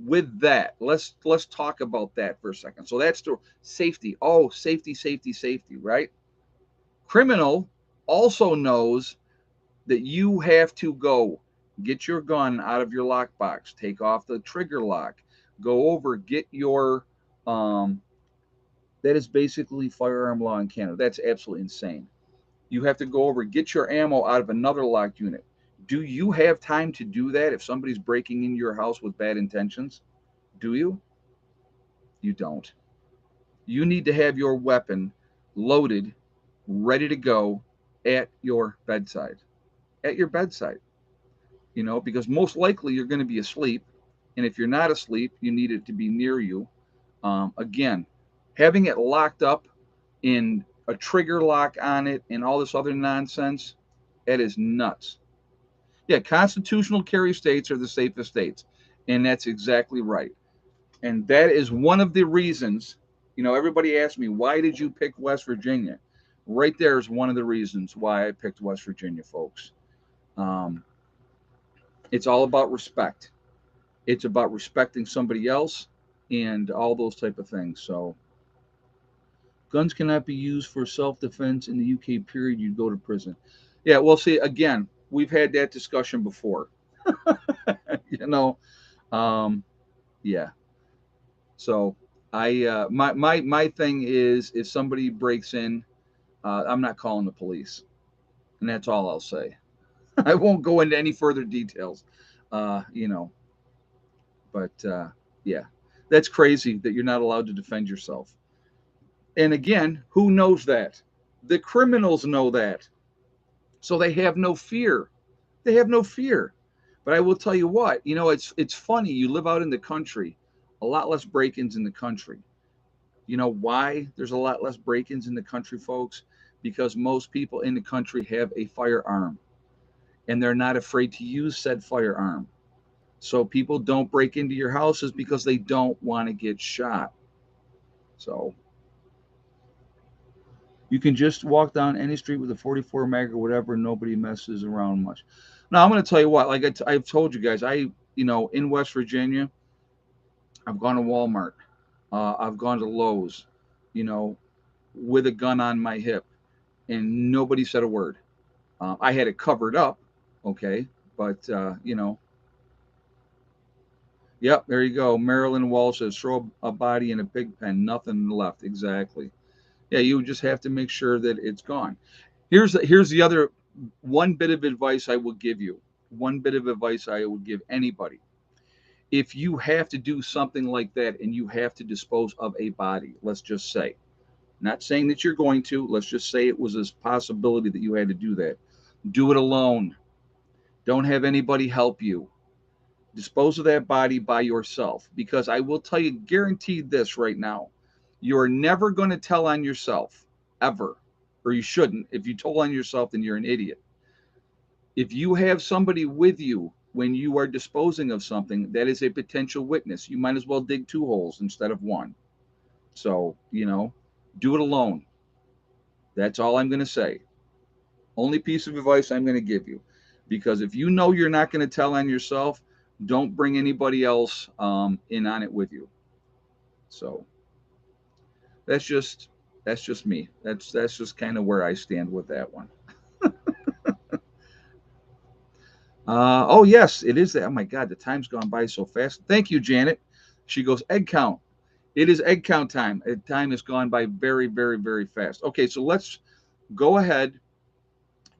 with that, let's talk about that for a second. So that's the safety. Oh, safety, safety, safety, right? Criminal also knows that you have to go get your gun out of your lockbox, take off the trigger lock, go over, get your that is basically firearm law in Canada. That's absolutely insane. You have to go over, get your ammo out of another locked unit. Do you have time to do that if somebody's breaking into your house with bad intentions? Do you? You don't. You need to have your weapon loaded, ready to go at your bedside. At your bedside, because most likely you're going to be asleep. And if you're not asleep, you need it to be near you. Again, having it locked up in a trigger lock on it and all this other nonsense, that is nuts. Yeah, constitutional carry states are the safest states. And that's exactly right. And that is one of the reasons, everybody asks me, why did you pick West Virginia? Right there is one of the reasons why I picked West Virginia, folks. Um, it's all about respect. It's about respecting somebody else and all those type of things. So guns cannot be used for self-defense in the UK, period. You'd go to prison. Yeah, well, see, again, we've had that discussion before. you know, um, yeah. So my thing is, if somebody breaks in, I'm not calling the police, and that's all I'll say. I won't go into any further details. Uh, you know, but yeah, that's crazy that you're not allowed to defend yourself. And again, who knows that? The criminals know that. So they have no fear. They have no fear. But I will tell you what, it's funny. You live out in the country, a lot less break-ins in the country. You know why there's a lot less break-ins in the country, folks? Because most people in the country have a firearm and they're not afraid to use said firearm. So people don't break into your houses because they don't want to get shot. So you can just walk down any street with a 44 mag or whatever, and nobody messes around much. Now I'm going to tell you what. Like I've told you guys, in West Virginia, I've gone to Walmart, I've gone to Lowe's, you know, with a gun on my hip, and nobody said a word. I had it covered up, okay, but yep, there you go. Marilyn Walsh says, throw a body in a pig pen, nothing left. Exactly. Yeah, you just have to make sure that it's gone. Here's the other one bit of advice I will give you. One bit of advice I would give anybody. If you have to do something like that and you have to dispose of a body, let's just say, not saying that you're going to, let's just say it was a possibility that you had to do that. Do it alone. Don't have anybody help you. Dispose of that body by yourself, because I will tell you, guaranteed this right now, you're never going to tell on yourself, ever, or you shouldn't. If you told on yourself, then you're an idiot. If you have somebody with you when you are disposing of something, that is a potential witness. You might as well dig two holes instead of one. So, do it alone. That's all I'm going to say. Only piece of advice I'm going to give you. Because if you know you're not going to tell on yourself, don't bring anybody else in on it with you. So that's just me. That's just kind of where I stand with that one. Oh yes, it is that. Oh my God, the time's gone by so fast. Thank you, Janet. She goes, egg count. It is egg count time. Time has gone by very, very, very fast. Okay, so let's go ahead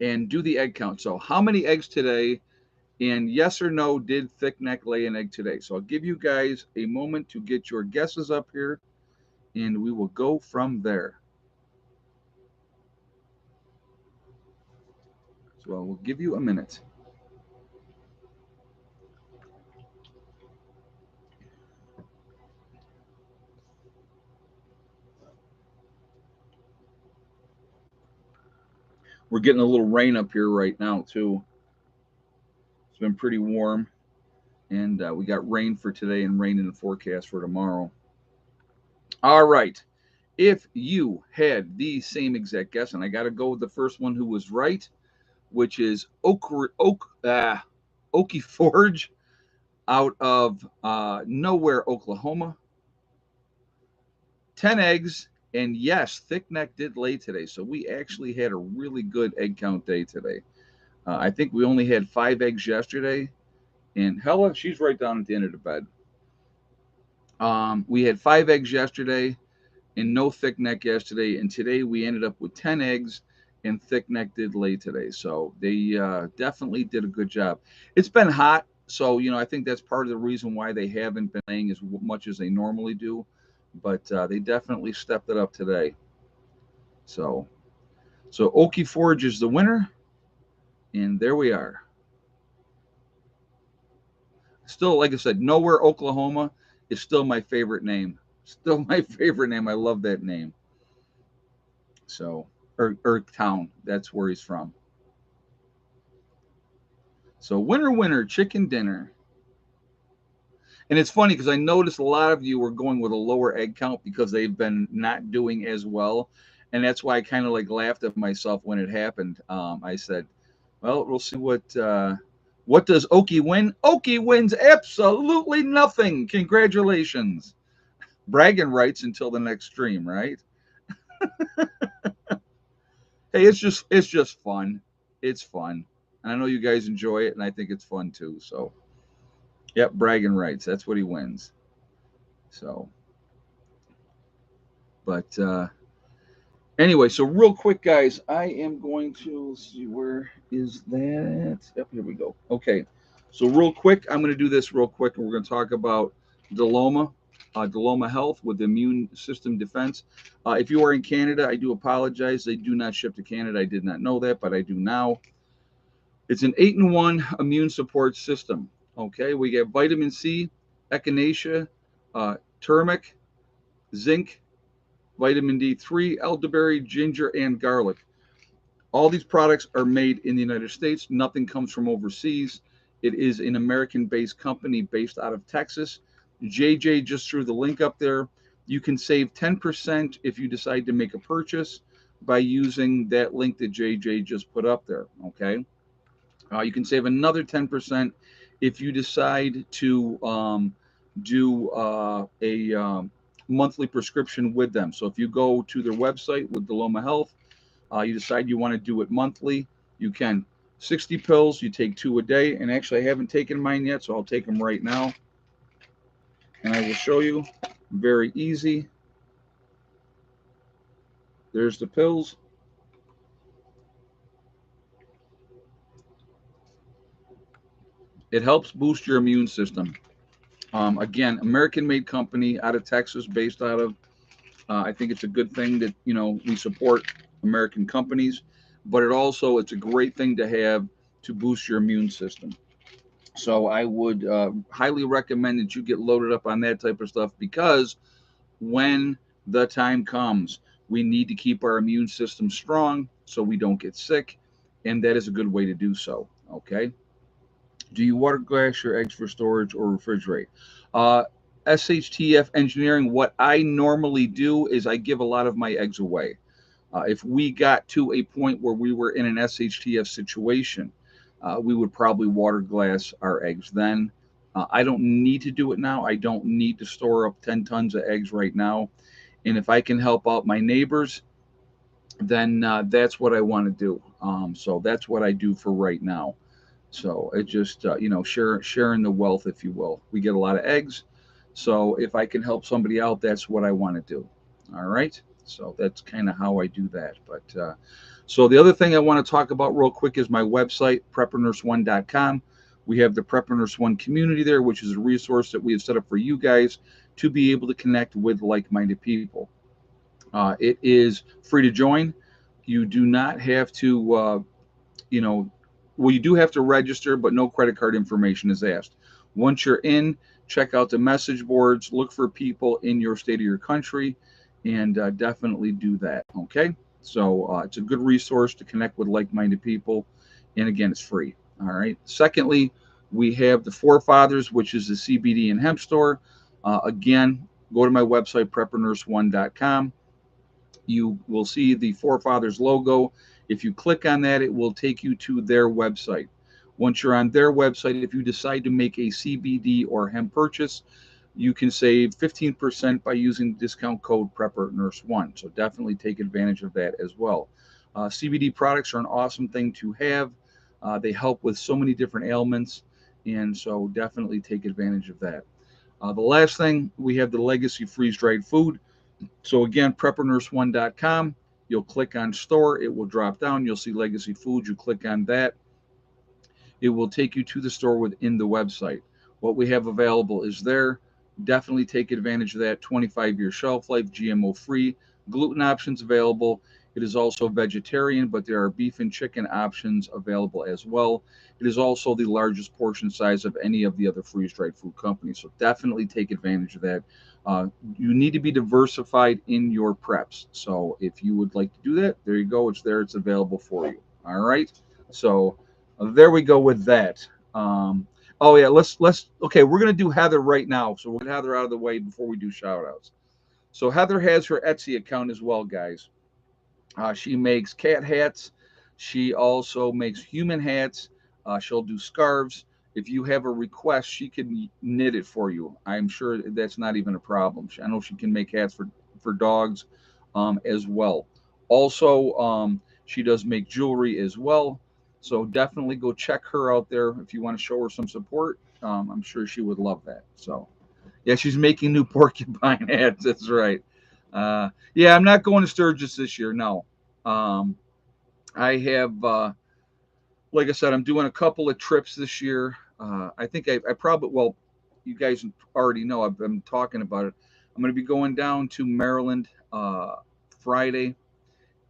and do the egg count. So how many eggs today? And yes or no, did Thick Neck lay an egg today? So I'll give you guys a moment to get your guesses up here, and we will go from there. So I will give you a minute. We're getting a little rain up here right now, too. It's been pretty warm, and we got rain for today and rain in the forecast for tomorrow. All right. If you had the same exact guess, and I got to go with the first one who was right, which is Okie Forge out of Nowhere, Oklahoma. 10 eggs, and yes, Thick Neck did lay today. So we actually had a really good egg count day today. I think we only had 5 eggs yesterday, and Hella, she's right down at the end of the bed. We had 5 eggs yesterday and no Thick Neck yesterday, and today we ended up with 10 eggs, and Thick Neck did lay today. So they definitely did a good job. It's been hot, so I think that's part of the reason why they haven't been laying as much as they normally do, but they definitely stepped it up today. So Okie Forge is the winner, and there we are. Still, like I said, Nowhere, Oklahoma is still my favorite name. Still my favorite name. I love that name. So, or town. That's where he's from. So, winner, winner, chicken dinner. And it's funny because I noticed a lot of you were going with a lower egg count because they've been not doing as well. And that's why I kind of like laughed at myself when it happened. I said, well, we'll see what does Okie win? Okie wins absolutely nothing. Congratulations. Bragging rights until the next stream, right? Hey, it's just fun. It's fun. And I know you guys enjoy it, and I think it's fun too. So, yep, bragging rights. That's what he wins. So, but anyway, so real quick, guys, I am going to see where is that. Yep, here we go. Okay, so real quick, I'm going to do this real quick, and we're going to talk about Deloma. Deloma Health with immune system defense. If you are in Canada, I do apologize. They do not ship to Canada. I did not know that, but I do now. It's an 8-in-1 immune support system. Okay, we get vitamin C, echinacea, turmeric, zinc, vitamin D3, elderberry, ginger, and garlic. All these products are made in the United States. Nothing comes from overseas. It is an American-based company based out of Texas. JJ just threw the link up there. You can save 10% if you decide to make a purchase by using that link that JJ just put up there. Okay. You can save another 10% if you decide to do a monthly prescription with them. So if you go to their website with Deloma Health, you decide you want to do it monthly, you can. 60 pills, you take 2 a day. And actually, I haven't taken mine yet, so I'll take them right now. And I will show you. Very easy. There's the pills. It helps boost your immune system. Again, American-made company out of Texas, based out of. I think it's a good thing that we support American companies, but it's a great thing to have to boost your immune system. So I would highly recommend that you get loaded up on that type of stuff, because when the time comes, we need to keep our immune system strong so we don't get sick, and that is a good way to do so. Okay. Do you water glass your eggs for storage or refrigerate? Uh, SHTF Engineering, what I normally do is I give a lot of my eggs away. If we got to a point where we were in an SHTF situation, we would probably water glass our eggs then. I don't need to do it now. I don't need to store up 10 tons of eggs right now. And if I can help out my neighbors, then that's what I want to do. So that's what I do for right now. So it just sharing the wealth, if you will. We get a lot of eggs, so if I can help somebody out, that's what I want to do. All right. So that's kind of how I do that. But so the other thing I want to talk about real quick is my website, preppernurse1.com. We have the Prepper Nurse One community there, which is a resource that we have set up for you guys to be able to connect with like-minded people. It is free to join. You do not have to you know, well, you do have to register, but no credit card information is asked. Once you're in, check out the message boards, look for people in your state or your country, and definitely do that. Okay. So it's a good resource to connect with like minded people. And again, it's free. All right. Secondly, we have the Forefathers, which is the CBD and hemp store. Again, go to my website, preppernurse1.com. You will see the Forefathers logo. If you click on that, it will take you to their website. Once you're on their website, if you decide to make a CBD or hemp purchase, you can save 15% by using the discount code Prepper Nurse One. So definitely take advantage of that as well. CBD products are an awesome thing to have. They help with so many different ailments, and so definitely take advantage of that. The last thing, we have the Legacy Freeze Dried Food. So again, preppernurse1.com. You'll click on store. It will drop down. You'll see Legacy Foods. You click on that. It will take you to the store within the website. What we have available is there. Definitely take advantage of that. 25-year shelf life, GMO free, gluten options available. It is also vegetarian, but there are beef and chicken options available as well. It is also the largest portion size of any of the other freeze dried food companies. So definitely take advantage of that. You need to be diversified in your preps. So if you would like to do that, there you go. It's there. It's available for you. All right. So there we go with that. Oh yeah, let's okay. We're gonna do Heather right now, so we'll get Heather out of the way before we do shout outs. So Heather has her Etsy account as well, guys. She makes cat hats. She also makes human hats. She'll do scarves. If you have a request, she can knit it for you. I'm sure that's not even a problem. I know she can make hats for dogs as well. Also, she does make jewelry as well. So definitely go check her out there if you want to show her some support. I'm sure she would love that. So yeah, she's making new porcupine hats. That's right. Yeah, I'm not going to Sturgis this year. No. Um, I have, like I said, I'm doing a couple of trips this year. I think I probably, well, you guys already know, I've been talking about it. I'm going to be going down to Maryland Friday,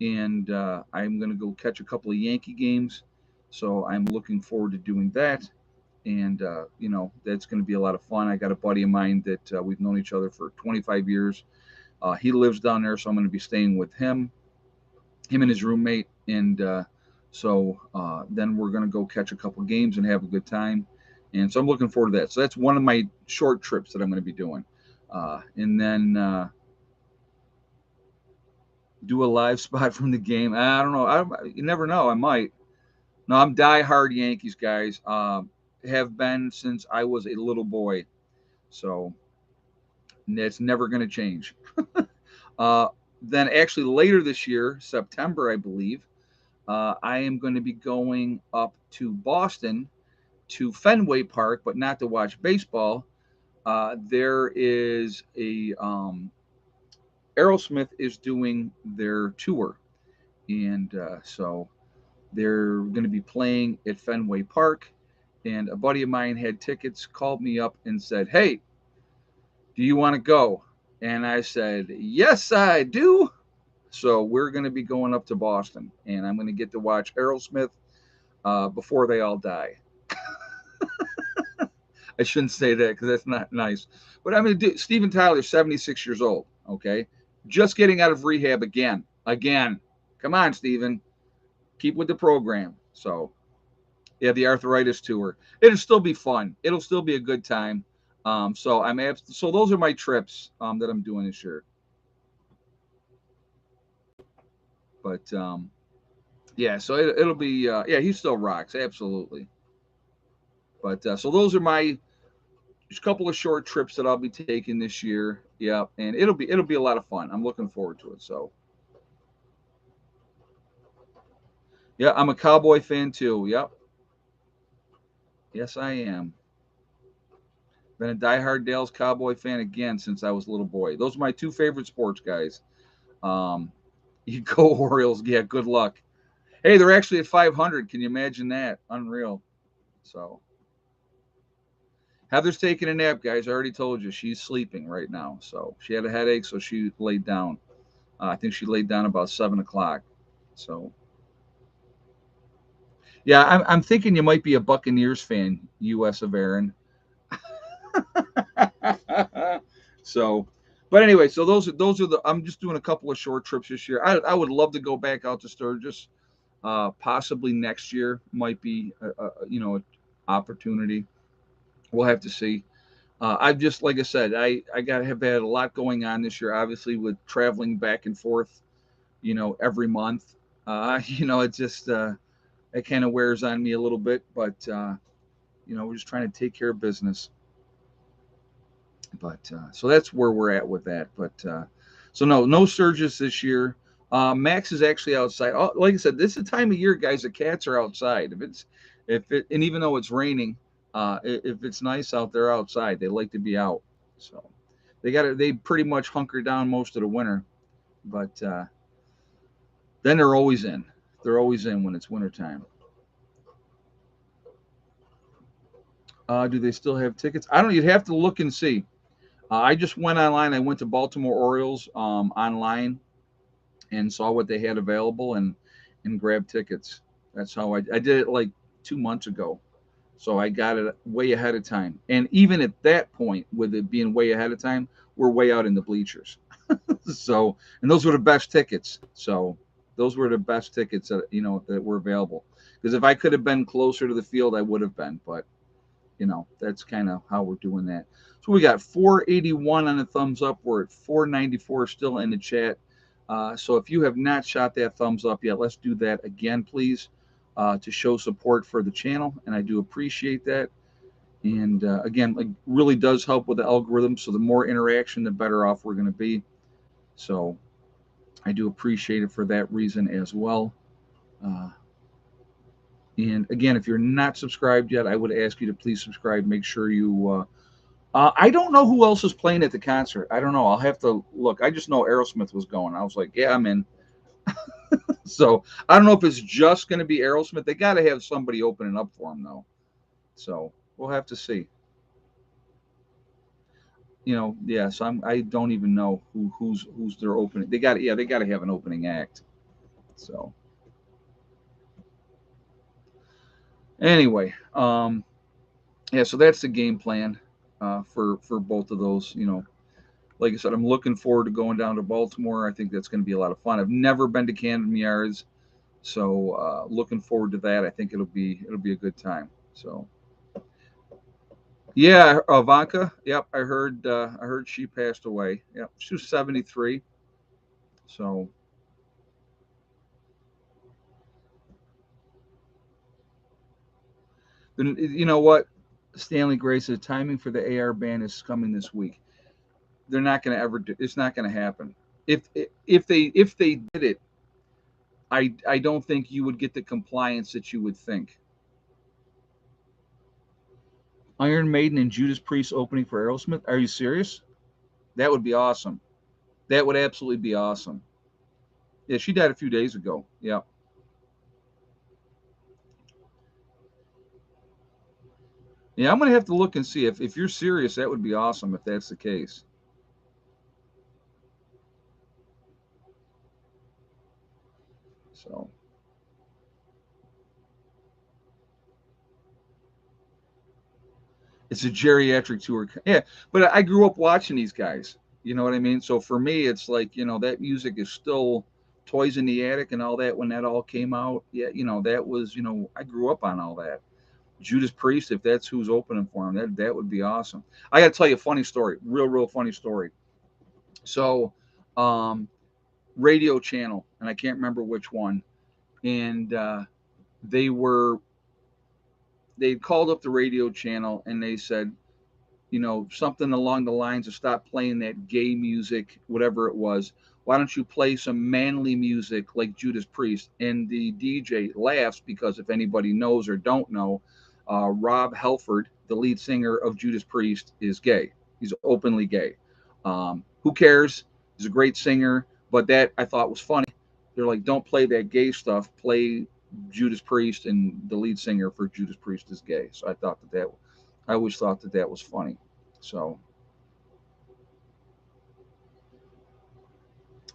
and I'm going to go catch a couple of Yankee games. So I'm looking forward to doing that. And, that's going to be a lot of fun. I got a buddy of mine that we've known each other for 25 years. He lives down there, so I'm going to be staying with him and his roommate, and then we're going to go catch a couple games and have a good time. And so I'm looking forward to that. So that's one of my short trips that I'm going to be doing, and then do a live spot from the game. I don't know. You never know. I might. No, I'm diehard Yankees guys. Have been since I was a little boy, so it's never going to change. Uh, then actually later this year, September, I believe, I am going to be going up to Boston to Fenway Park, but not to watch baseball. There is a Aerosmith is doing their tour, and so they're going to be playing at Fenway Park. And a buddy of mine had tickets, called me up and said, "Hey, do you want to go?" And I said, "Yes, I do." So we're going to be going up to Boston, and I'm going to get to watch Aerosmith before they all die. I shouldn't say that because that's not nice. But I mean, Steven Tyler's 76 years old. Okay, just getting out of rehab again. Again, come on, Steven, keep with the program. So yeah, the arthritis tour. It'll still be fun. It'll still be a good time. So those are my trips that I'm doing this year. But yeah, so it'll be yeah, he still rocks absolutely. But so those are my just a couple of short trips that I'll be taking this year. Yeah, and it'll be a lot of fun. I'm looking forward to it. So yeah, I'm a Cowboy fan too. Yep, yes I am. Been a diehard Dale's Cowboy fan again since I was a little boy. Those are my two favorite sports guys. Um, you go Orioles. Yeah, good luck. Hey, they're actually at 500. Can you imagine that? Unreal. So Heather's taking a nap, guys. I already told you she's sleeping right now. So she had a headache, so she laid down. I think she laid down about 7 o'clock. So yeah, I'm thinking you might be a Buccaneers fan, U.S. of Aaron. So, but anyway, so those are the. I'm just doing a couple of short trips this year. I would love to go back out to Sturgis. Possibly next year might be a opportunity. We'll have to see. I've just like I said, I got have had a lot going on this year. Obviously, with traveling back and forth, every month. It just it kind of wears on me a little bit, but we're just trying to take care of business. But so that's where we're at with that. But so no Sturgis this year. Max is actually outside. Oh, like I said, this is the time of year, guys. The cats are outside. And even though it's raining, if it's nice out there outside, they like to be out. So they pretty much hunker down most of the winter, but then they're always in. They're always in when it's wintertime. Do they still have tickets? I don't. You'd have to look and see. I just went online. I went to Baltimore Orioles online and saw what they had available and grabbed tickets. That's how I did it like 2 months ago. So I got it way ahead of time. And even at that point, with it being way ahead of time, we're way out in the bleachers. So, and those were the best tickets. So those were the best tickets that were available. Because if I could have been closer to the field, I would have been. But that's kind of how we're doing that. So we got 481 on the thumbs up. We're at 494 still in the chat. So if you have not shot that thumbs up yet, let's do that again, please, to show support for the channel. And I do appreciate that. And again, it really does help with the algorithm. So the more interaction, the better off we're going to be. So I do appreciate it for that reason as well. Uh, and again, if you're not subscribed yet, I would ask you to please subscribe. Make sure you. I don't know who else is playing at the concert. I don't know. I'll have to look. I just know Aerosmith was going. I was like, yeah, I'm in. So I don't know if it's just going to be Aerosmith. They got to have somebody opening up for them though. So we'll have to see. Yeah. So I don't even know who's their opening. They got to have an opening act. So anyway, yeah. So that's the game plan for both of those. Like I said, I'm looking forward to going down to Baltimore. I think that's going to be a lot of fun. I've never been to Camden Yards, so looking forward to that. I think it'll be a good time. So yeah, Ivanka. Yep, I heard she passed away. Yep, she was 73. So Then you know what? Stanley Gray says timing for the AR ban is coming this week. They're not going to ever do. It's not going to happen. If if they did it, I don't think you would get the compliance that you would think. Iron Maiden and Judas Priest opening for Aerosmith. Are you serious? That would be awesome. That would absolutely be awesome. Yeah, she died a few days ago. Yeah. Yeah, I'm gonna have to look and see if you're serious. That would be awesome if that's the case. So it's a geriatric tour. Yeah, but I grew up watching these guys. You know what I mean? So for me, it's like that music is still Toys in the Attic and all that when that all came out. Yeah, that was I grew up on all that. Judas Priest, if that's who's opening for him, that would be awesome. I got to tell you a funny story, real funny story. So, um, radio channel, and I can't remember which one, and they were they called up the radio channel and they said, something along the lines of stop playing that gay music, whatever it was. Why don't you play some manly music like Judas Priest? And the DJ laughs because if anybody knows or don't know, Rob Halford, the lead singer of Judas Priest, is gay. He's openly gay. Who cares? He's a great singer, but that I thought was funny. They're like, don't play that gay stuff. Play Judas Priest, and the lead singer for Judas Priest is gay. So I always thought that was funny. So,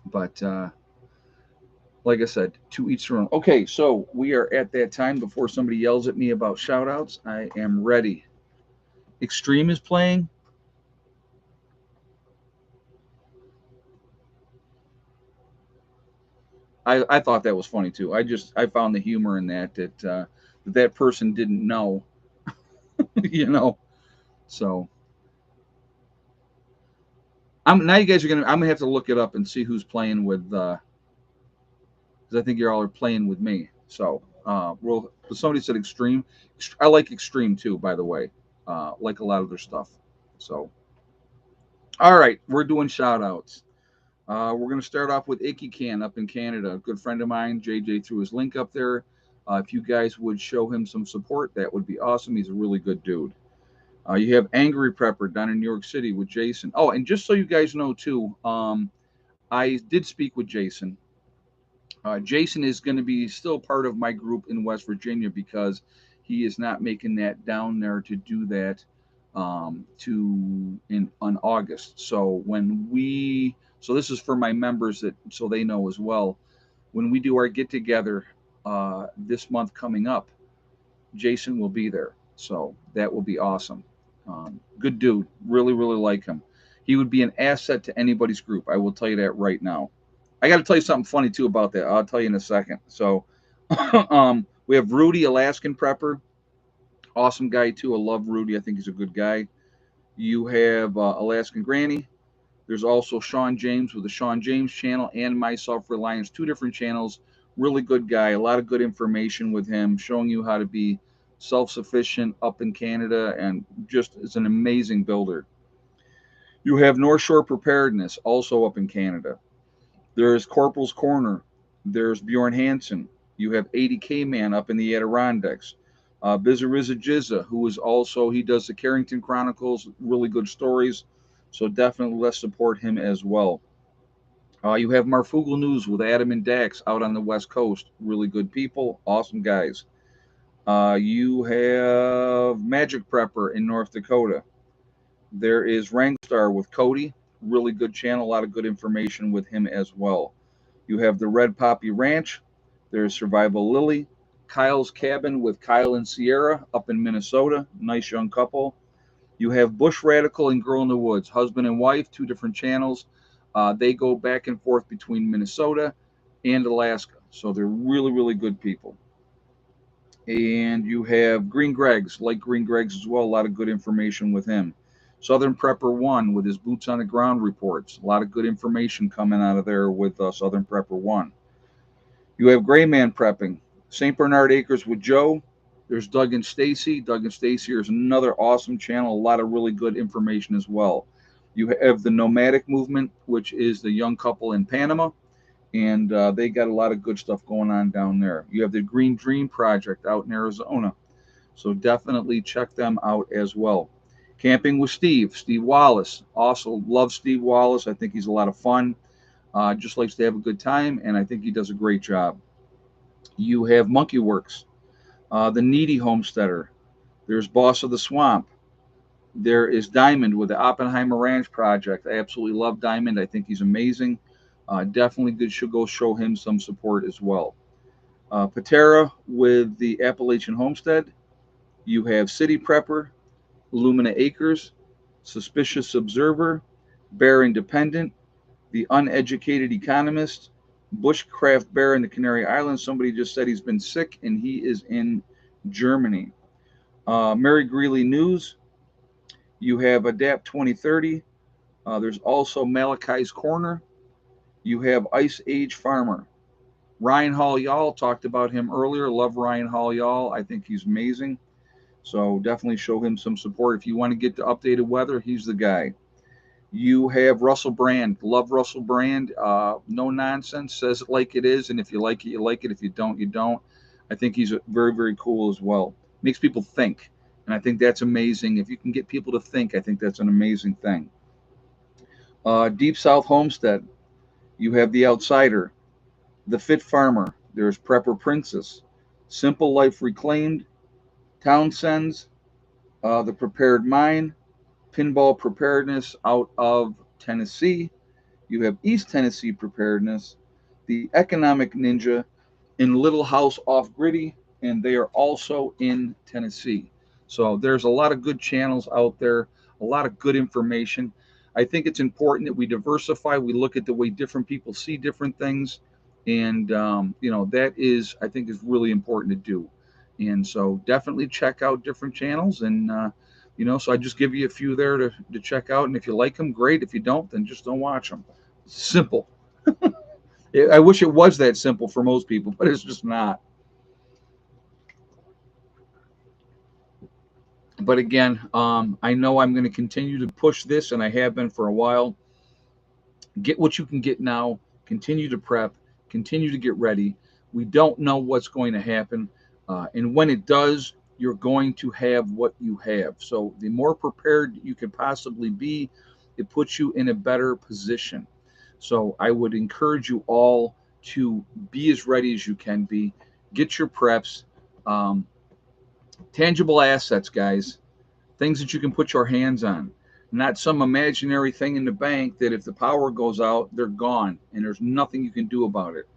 but like I said, to each their own. Okay, so we are at that time before somebody yells at me about shout outs. I am ready. Extreme is playing. I thought that was funny too. I found the humor in that person didn't know, you know. So now you guys I'm gonna have to look it up and see who's playing with because I think you all are playing with me. So, well, somebody said extreme. I like extreme too, by the way. Like a lot of their stuff. So, all right, we're doing shout outs. We're going to start off with Icky Can up in Canada. A good friend of mine, JJ, threw his link up there. If you guys would show him some support, that would be awesome. He's a really good dude. You have Angry Prepper down in New York City with Jason. Oh, and just so you guys know, too, I did speak with Jason. Jason is going to be still part of my group in West Virginia because he is not making that down there to do that to in on August. So this is for my members that so they know as well. When we do our get together this month coming up, Jason will be there. So that will be awesome. Good dude, really like him. He would be an asset to anybody's group. I will tell you that right now. I got to tell you something funny too about that. I'll tell you in a second. So, we have Rudy, Alaskan prepper, awesome guy too. I love Rudy. I think he's a good guy. You have Alaskan Granny. There's also Sean James with the Sean James channel and myself Reliance, two different channels. Really good guy. A lot of good information with him, showing you how to be self-sufficient up in Canada, and just is an amazing builder. You have North Shore Preparedness, also up in Canada. There's Corporal's Corner. There's Bjorn Hansen. You have 80K Man up in the Adirondacks. Bizarriza Jizza, who is also, he does the Carrington Chronicles, really good stories. So definitely let's support him as well. You have Marfugal News with Adam and Dax out on the West Coast. Really good people, awesome guys. You have Magic Prepper in North Dakota. There is Rangstar with Cody. Really good channel, a lot of good information with him as well. You have the Red Poppy Ranch. There's Survival Lily. Kyle's Cabin with Kyle and Sierra up in Minnesota. Nice young couple. You have Bush Radical and Girl in the Woods, husband and wife, two different channels. They go back and forth between Minnesota and Alaska. So they're really good people. And you have Green Greg's, like Green Greg's as well, a lot of good information with him. Southern Prepper 1 with his boots on the ground reports. A lot of good information coming out of there with Southern Prepper 1. You have Gray Man Prepping, St. Bernard Acres with Joe. There's Doug and Stacy. Doug and Stacy is another awesome channel. A lot of really good information as well. You have the Nomadic Movement, which is the young couple in Panama, and they got a lot of good stuff going on down there. You have the Green Dream Project out in Arizona, so definitely check them out as well. Camping with Steve Wallace. Also love Steve Wallace. I think he's a lot of fun. Just likes to have a good time, and I think he does a great job. You have Monkey Works, the Needy Homesteader. There's Boss of the Swamp. There is Diamond with the Oppenheimer Ranch Project. I absolutely love Diamond. I think he's amazing. Definitely good. Should go show him some support as well. Patera with the Appalachian Homestead. You have City Prepper, Lumina Acres, Suspicious Observer, Bear Independent, The Uneducated Economist, Bushcraft Bear in the Canary Islands. Somebody just said he's been sick and he is in Germany. Mary Greeley News. You have Adapt 2030. There's also Malachi's Corner. You have Ice Age Farmer. Ryan Hall Y'all, talked about him earlier. Love Ryan Hall Y'all. I think he's amazing. So definitely show him some support. If you want to get the updated weather, he's the guy. You have Russell Brand. Love Russell Brand. No nonsense. Says it like it is. And if you like it, you like it. If you don't, you don't. I think he's very, very cool as well. Makes people think. And I think that's amazing. If you can get people to think, I think that's an amazing thing. Deep South Homestead. You have The Outsider. The Fit Farmer. There's Prepper Princess. Simple Life Reclaimed. Townsend's. The Prepared Mind. Pinball Preparedness out of Tennessee. You have East Tennessee Preparedness, the Economic Ninja, in Little House Off Gritty, and they are also in Tennessee. So there's a lot of good channels out there, a lot of good information. I think it's important that we diversify. We look at the way different people see different things, and that is, I think, is really important to do. And so definitely check out different channels and. So I just give you a few there to check out. And if you like them, great. If you don't, then just don't watch them. Simple. I wish it was that simple for most people, but it's just not. But again, I know I'm going to continue to push this, and I have been for a while. Get what you can get now. Continue to prep. Continue to get ready. We don't know what's going to happen. And when it does, you're going to have what you have. So the more prepared you can possibly be, it puts you in a better position. So I would encourage you all to be as ready as you can be. Get your preps. Tangible assets, guys. Things that you can put your hands on. Not some imaginary thing in the bank that if the power goes out, they're gone and there's nothing you can do about it.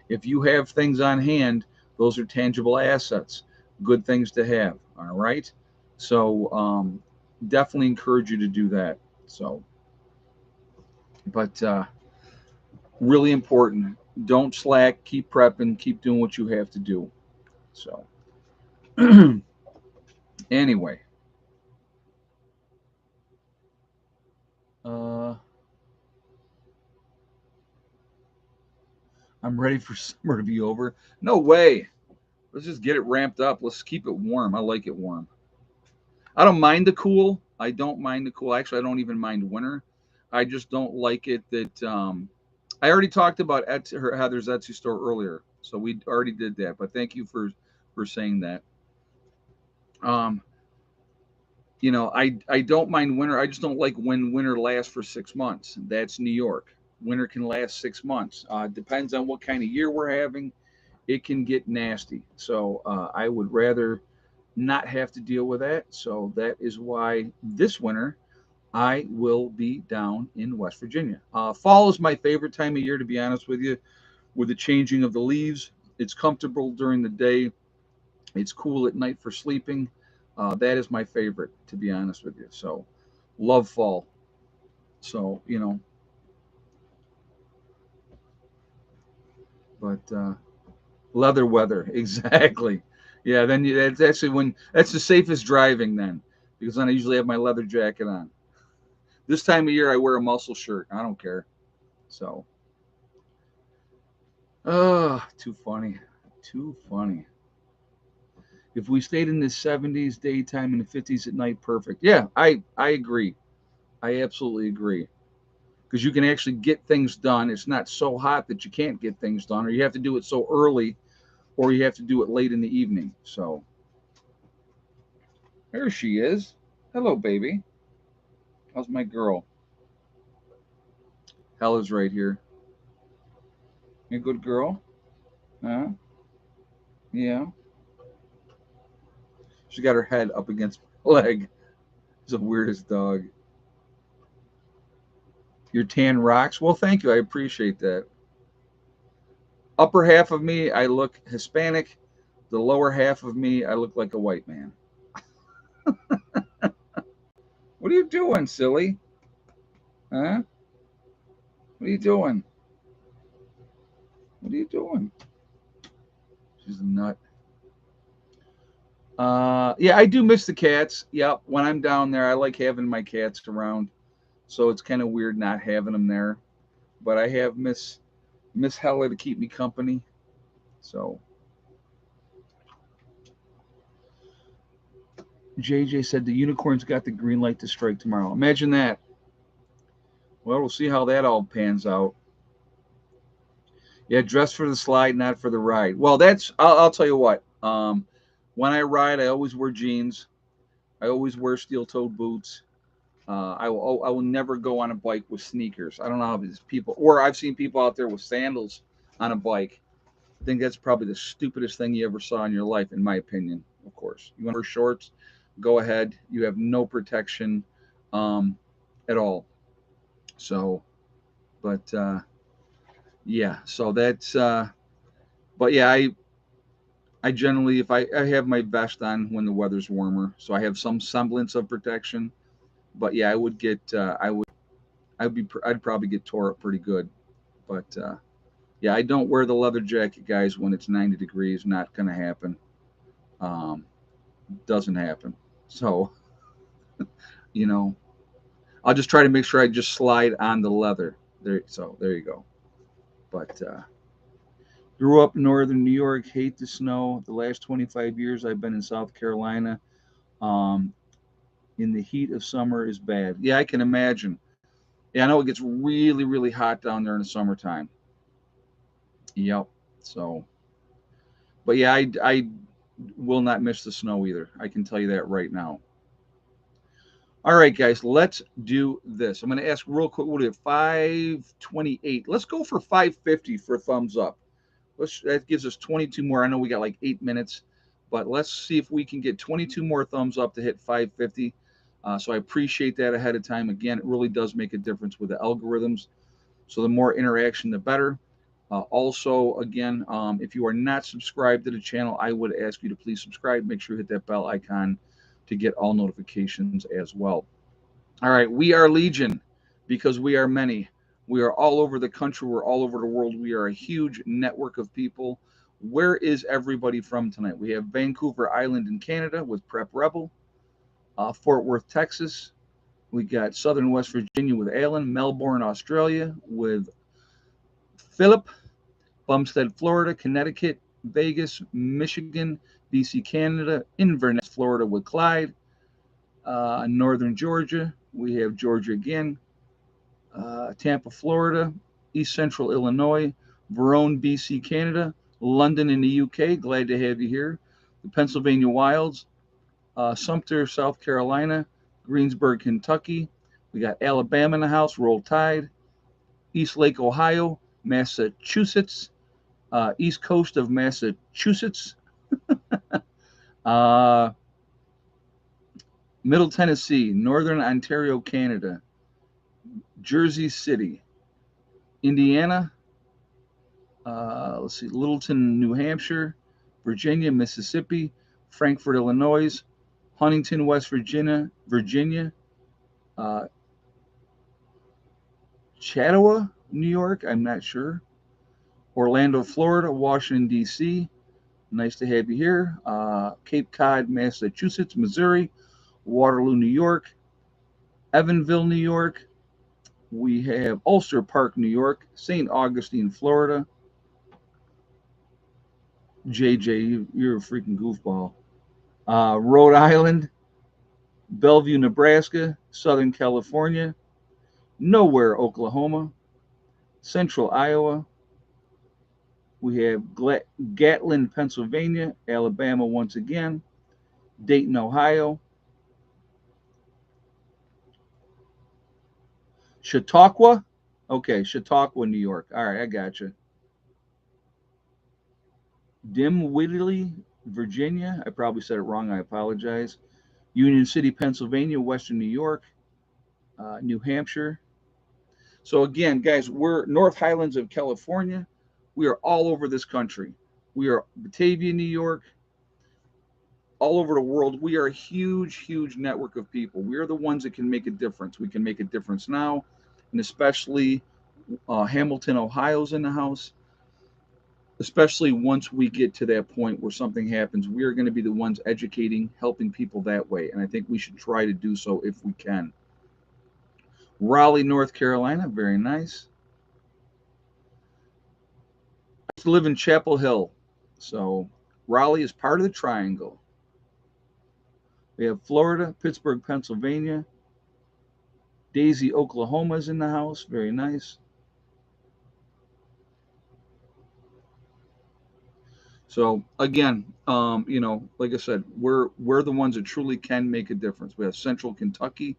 If you have things on hand, those are tangible assets. Good things to have. All right. So definitely encourage you to do that. So, but really important. Don't slack. Keep prepping. Keep doing what you have to do. So, anyway, I'm ready for summer to be over. No way. Let's just get it ramped up. Let's keep it warm. I like it warm. I don't mind the cool. I don't mind the cool. Actually, I don't even mind winter. I just don't like it that I already talked about Heather's Etsy store earlier, so we already did that. But thank you for saying that. Um, I don't mind winter. I just don't like when winter lasts for 6 months. That's New York. Winter can last 6 months. Depends on what kind of year we're having. It can get nasty. So I would rather not have to deal with that. So that is why this winter I will be down in West Virginia. Fall is my favorite time of year, to be honest with you, with the changing of the leaves. It's comfortable during the day, it's cool at night for sleeping. That is my favorite, to be honest with you. So, love fall. So, but leather weather, exactly. Yeah, then that's actually when that's the safest driving then, because then I usually have my leather jacket on. This time of year, I wear a muscle shirt. I don't care. So, too funny. Too funny. If we stayed in the 70s daytime and the 50s at night, perfect. Yeah, I agree. I absolutely agree. Because you can actually get things done. It's not so hot that you can't get things done, or you have to do it so early, or you have to do it late in the evening. So there she is. Hello, baby. How's my girl? Hella's right here. You a good girl? Huh? Yeah. She got her head up against my leg. It's the weirdest dog. Your tan rocks. Well, thank you. I appreciate that. Upper half of me, I look Hispanic. The lower half of me, I look like a white man. What are you doing, silly? Huh? What are you doing? What are you doing? She's a nut. Yeah, I do miss the cats. Yep. When I'm down there, I like having my cats around. So it's kind of weird not having them there. But I have Miss Hella to keep me company. So JJ said the unicorn's got the green light to strike tomorrow. Imagine that. Well, we'll see how that all pans out. Yeah, dress for the slide, not for the ride. Well, I'll tell you what. When I ride, I always wear jeans. I always wear steel-toed boots. I will never go on a bike with sneakers. I don't know how these people, or I've seen people out there with sandals on a bike. I think that's probably the stupidest thing you ever saw in your life, in my opinion. Of course, you want to wear shorts, go ahead. You have no protection um, at all. So, but yeah, so that's. But yeah, I generally, if I have my vest on when the weather's warmer, so I have some semblance of protection. But yeah, I would get, I'd probably get tore up pretty good. But yeah, I don't wear the leather jacket, guys, when it's 90 degrees. Not gonna happen. Um, doesn't happen. So you know, I'll just try to make sure I just slide on the leather. There, so there you go. But grew up in northern New York. Hate the snow. The last 25 years I've been in South Carolina. Um, in the heat of summer is bad. Yeah, I can imagine. Yeah, I know it gets really, really hot down there in the summertime. Yep. So, but yeah, I will not miss the snow either. I can tell you that right now. All right, guys, let's do this. I'm going to ask real quick. What do we have? 528. Let's go for 550 for a thumbs up. That gives us 22 more. I know we got like 8 minutes, but let's see if we can get 22 more thumbs up to hit 550. So I appreciate that ahead of time. Again, it really does make a difference with the algorithms. So the more interaction, the better. Also, again, if you are not subscribed to the channel, I would ask you to please subscribe. Make sure you hit that bell icon to get all notifications as well. All right, we are Legion because we are many. We are all over the country. We're all over the world. We are a huge network of people. Where is everybody from tonight? We have Vancouver Island in Canada with Prep Rebel, Fort Worth, Texas. We got Southern West Virginia with Alan, Melbourne, Australia with Philip, Bumstead, Florida, Connecticut, Vegas, Michigan, BC, Canada, Inverness, Florida with Clyde, Northern Georgia. We have Georgia again, Tampa, Florida, East Central Illinois, Verone, BC, Canada, London in the UK. Glad to have you here. The Pennsylvania Wilds, Sumter, South Carolina, Greensburg, Kentucky. We got Alabama in the house, Roll Tide, East Lake, Ohio, Massachusetts, East Coast of Massachusetts, uh, Middle Tennessee, Northern Ontario, Canada, Jersey City, Indiana, let's see, Littleton, New Hampshire, Virginia, Mississippi, Frankfort, Illinois, Huntington, West Virginia, uh, Chattawa, New York, I'm not sure, Orlando, Florida, Washington, D.C., nice to have you here, Cape Cod, Massachusetts, Missouri, Waterloo, New York, Evansville, New York. We have Ulster Park, New York, St. Augustine, Florida. JJ, you're a freaking goofball. Rhode Island, Bellevue, Nebraska, Southern California, Nowhere, Oklahoma, Central Iowa. We have Gatlin, Pennsylvania, Alabama once again, Dayton, Ohio, Chautauqua. Okay, Chautauqua, New York. All right, I got you. Dinwiddie, Virginia. I probably said it wrong. I apologize. Union City, Pennsylvania, Western New York, New Hampshire. So again, guys, we're North Highlands of California. We are all over this country. We are Batavia, New York, all over the world. We are a huge, huge network of people. We are the ones that can make a difference. We can make a difference now, and especially Hamilton, Ohio's in the house. Especially once we get to that point where something happens, we are going to be the ones educating, helping people that way. And I think we should try to do so if we can. Raleigh, North Carolina, very nice. I used to live in Chapel Hill. So Raleigh is part of the triangle. We have Florida, Pittsburgh, Pennsylvania. Daisy, Oklahoma is in the house. Very nice. So again, like I said, we're the ones that truly can make a difference. We have Central Kentucky.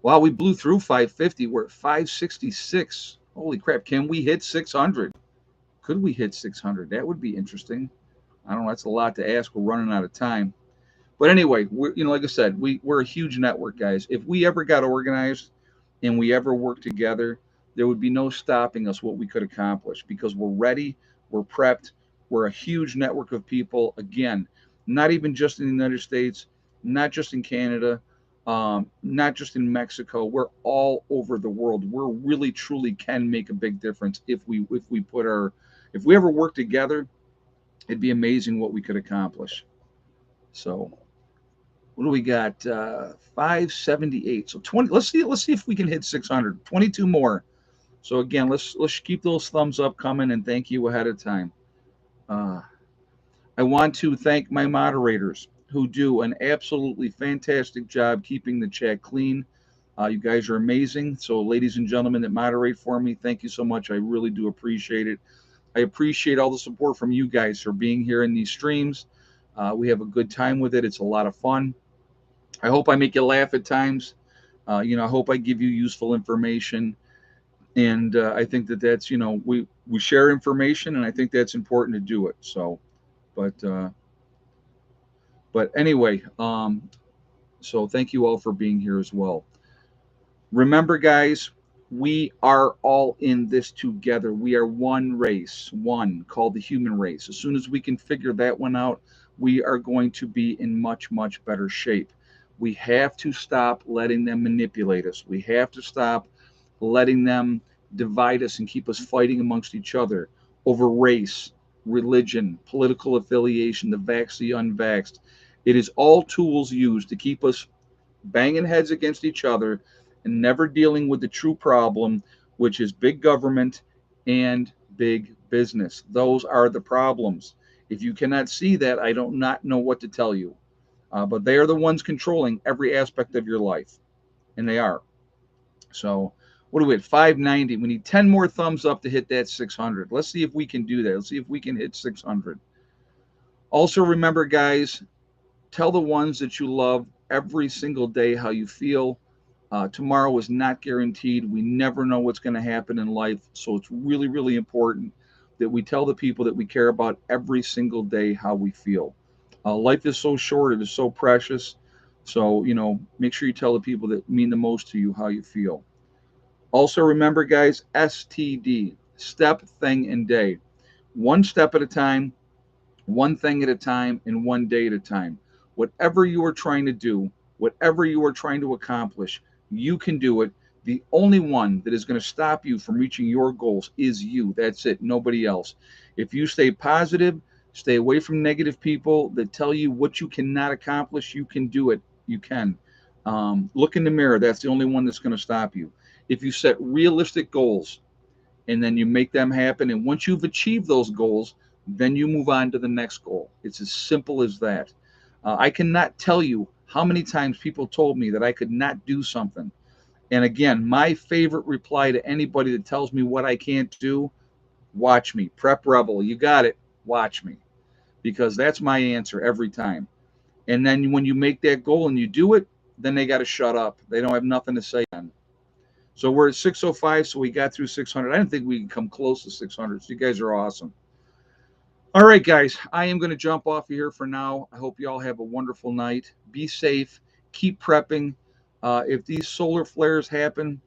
Wow, we blew through 550. We're at 566. Holy crap! Can we hit 600? Could we hit 600? That would be interesting. I don't know. That's a lot to ask. We're running out of time. But anyway, like I said, we're a huge network, guys. If we ever got organized and we ever worked together, there would be no stopping us what we could accomplish because we're ready, we're prepped, we're a huge network of people. Again, not even just in the United States, not just in Canada, not just in Mexico. We're all over the world. We're really truly can make a big difference if we ever work together. It'd be amazing what we could accomplish. So what do we got? 578. So 20. Let's see if we can hit 600. 22 more. So again, let's keep those thumbs up coming and thank you ahead of time. Uh, I want to thank my moderators who do an absolutely fantastic job keeping the chat clean. You guys are amazing. So, ladies and gentlemen that moderate for me, thank you so much. I really do appreciate it. I appreciate all the support from you guys for being here in these streams. We have a good time with it. It's a lot of fun. I hope I make you laugh at times. I hope I give you useful information. And I think that's we share information, and I think that's important to do it. So, but anyway, so thank you all for being here as well. Remember, guys, we are all in this together. We are one race, one called the human race. As soon as we can figure that one out, we are going to be in much, much better shape. We have to stop letting them manipulate us. We have to stop letting them divide us and keep us fighting amongst each other over race, religion, political affiliation, the vaxxed, the unvaxxed. It is all tools used to keep us banging heads against each other and never dealing with the true problem, which is big government and big business. Those are the problems. If you cannot see that, I don't not know what to tell you. But they are the ones controlling every aspect of your life, and they are. So, what are we at? 590. We need 10 more thumbs up to hit that 600. Let's see if we can do that. Let's see if we can hit 600. Also, remember, guys, tell the ones that you love every single day how you feel. Tomorrow is not guaranteed. We never know what's going to happen in life. So it's really, really important that we tell the people that we care about every single day how we feel. Life is so short. It is so precious. So, make sure you tell the people that mean the most to you how you feel. Also, remember, guys, STD, step, thing, and day. One step at a time, one thing at a time, and one day at a time. Whatever you are trying to do, whatever you are trying to accomplish, you can do it. The only one that is going to stop you from reaching your goals is you. That's it, nobody else. If you stay positive, stay away from negative people that tell you what you cannot accomplish, you can do it. You can. Look in the mirror. That's the only one that's going to stop you. If you set realistic goals and then you make them happen, and once you've achieved those goals, Then you move on to the next goal. It's as simple as that. I cannot tell you how many times people told me that I could not do something. And again, my favorite reply to anybody that tells me what I can't do, watch me. Prep Rebel, you got it. Watch me. Because that's my answer every time. And then when you make that goal and you do it, then they got to shut up. They don't have nothing to say then. So we're at 605, so we got through 600. I didn't think we could come close to 600. So you guys are awesome. All right, guys, I am going to jump off of here for now. I hope you all have a wonderful night. Be safe. Keep prepping. If these solar flares happen,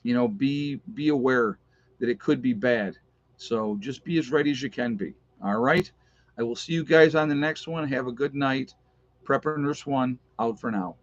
be aware that it could be bad. So just be as ready as you can be. All right. I will see you guys on the next one. Have a good night. Prepper Nurse One out for now.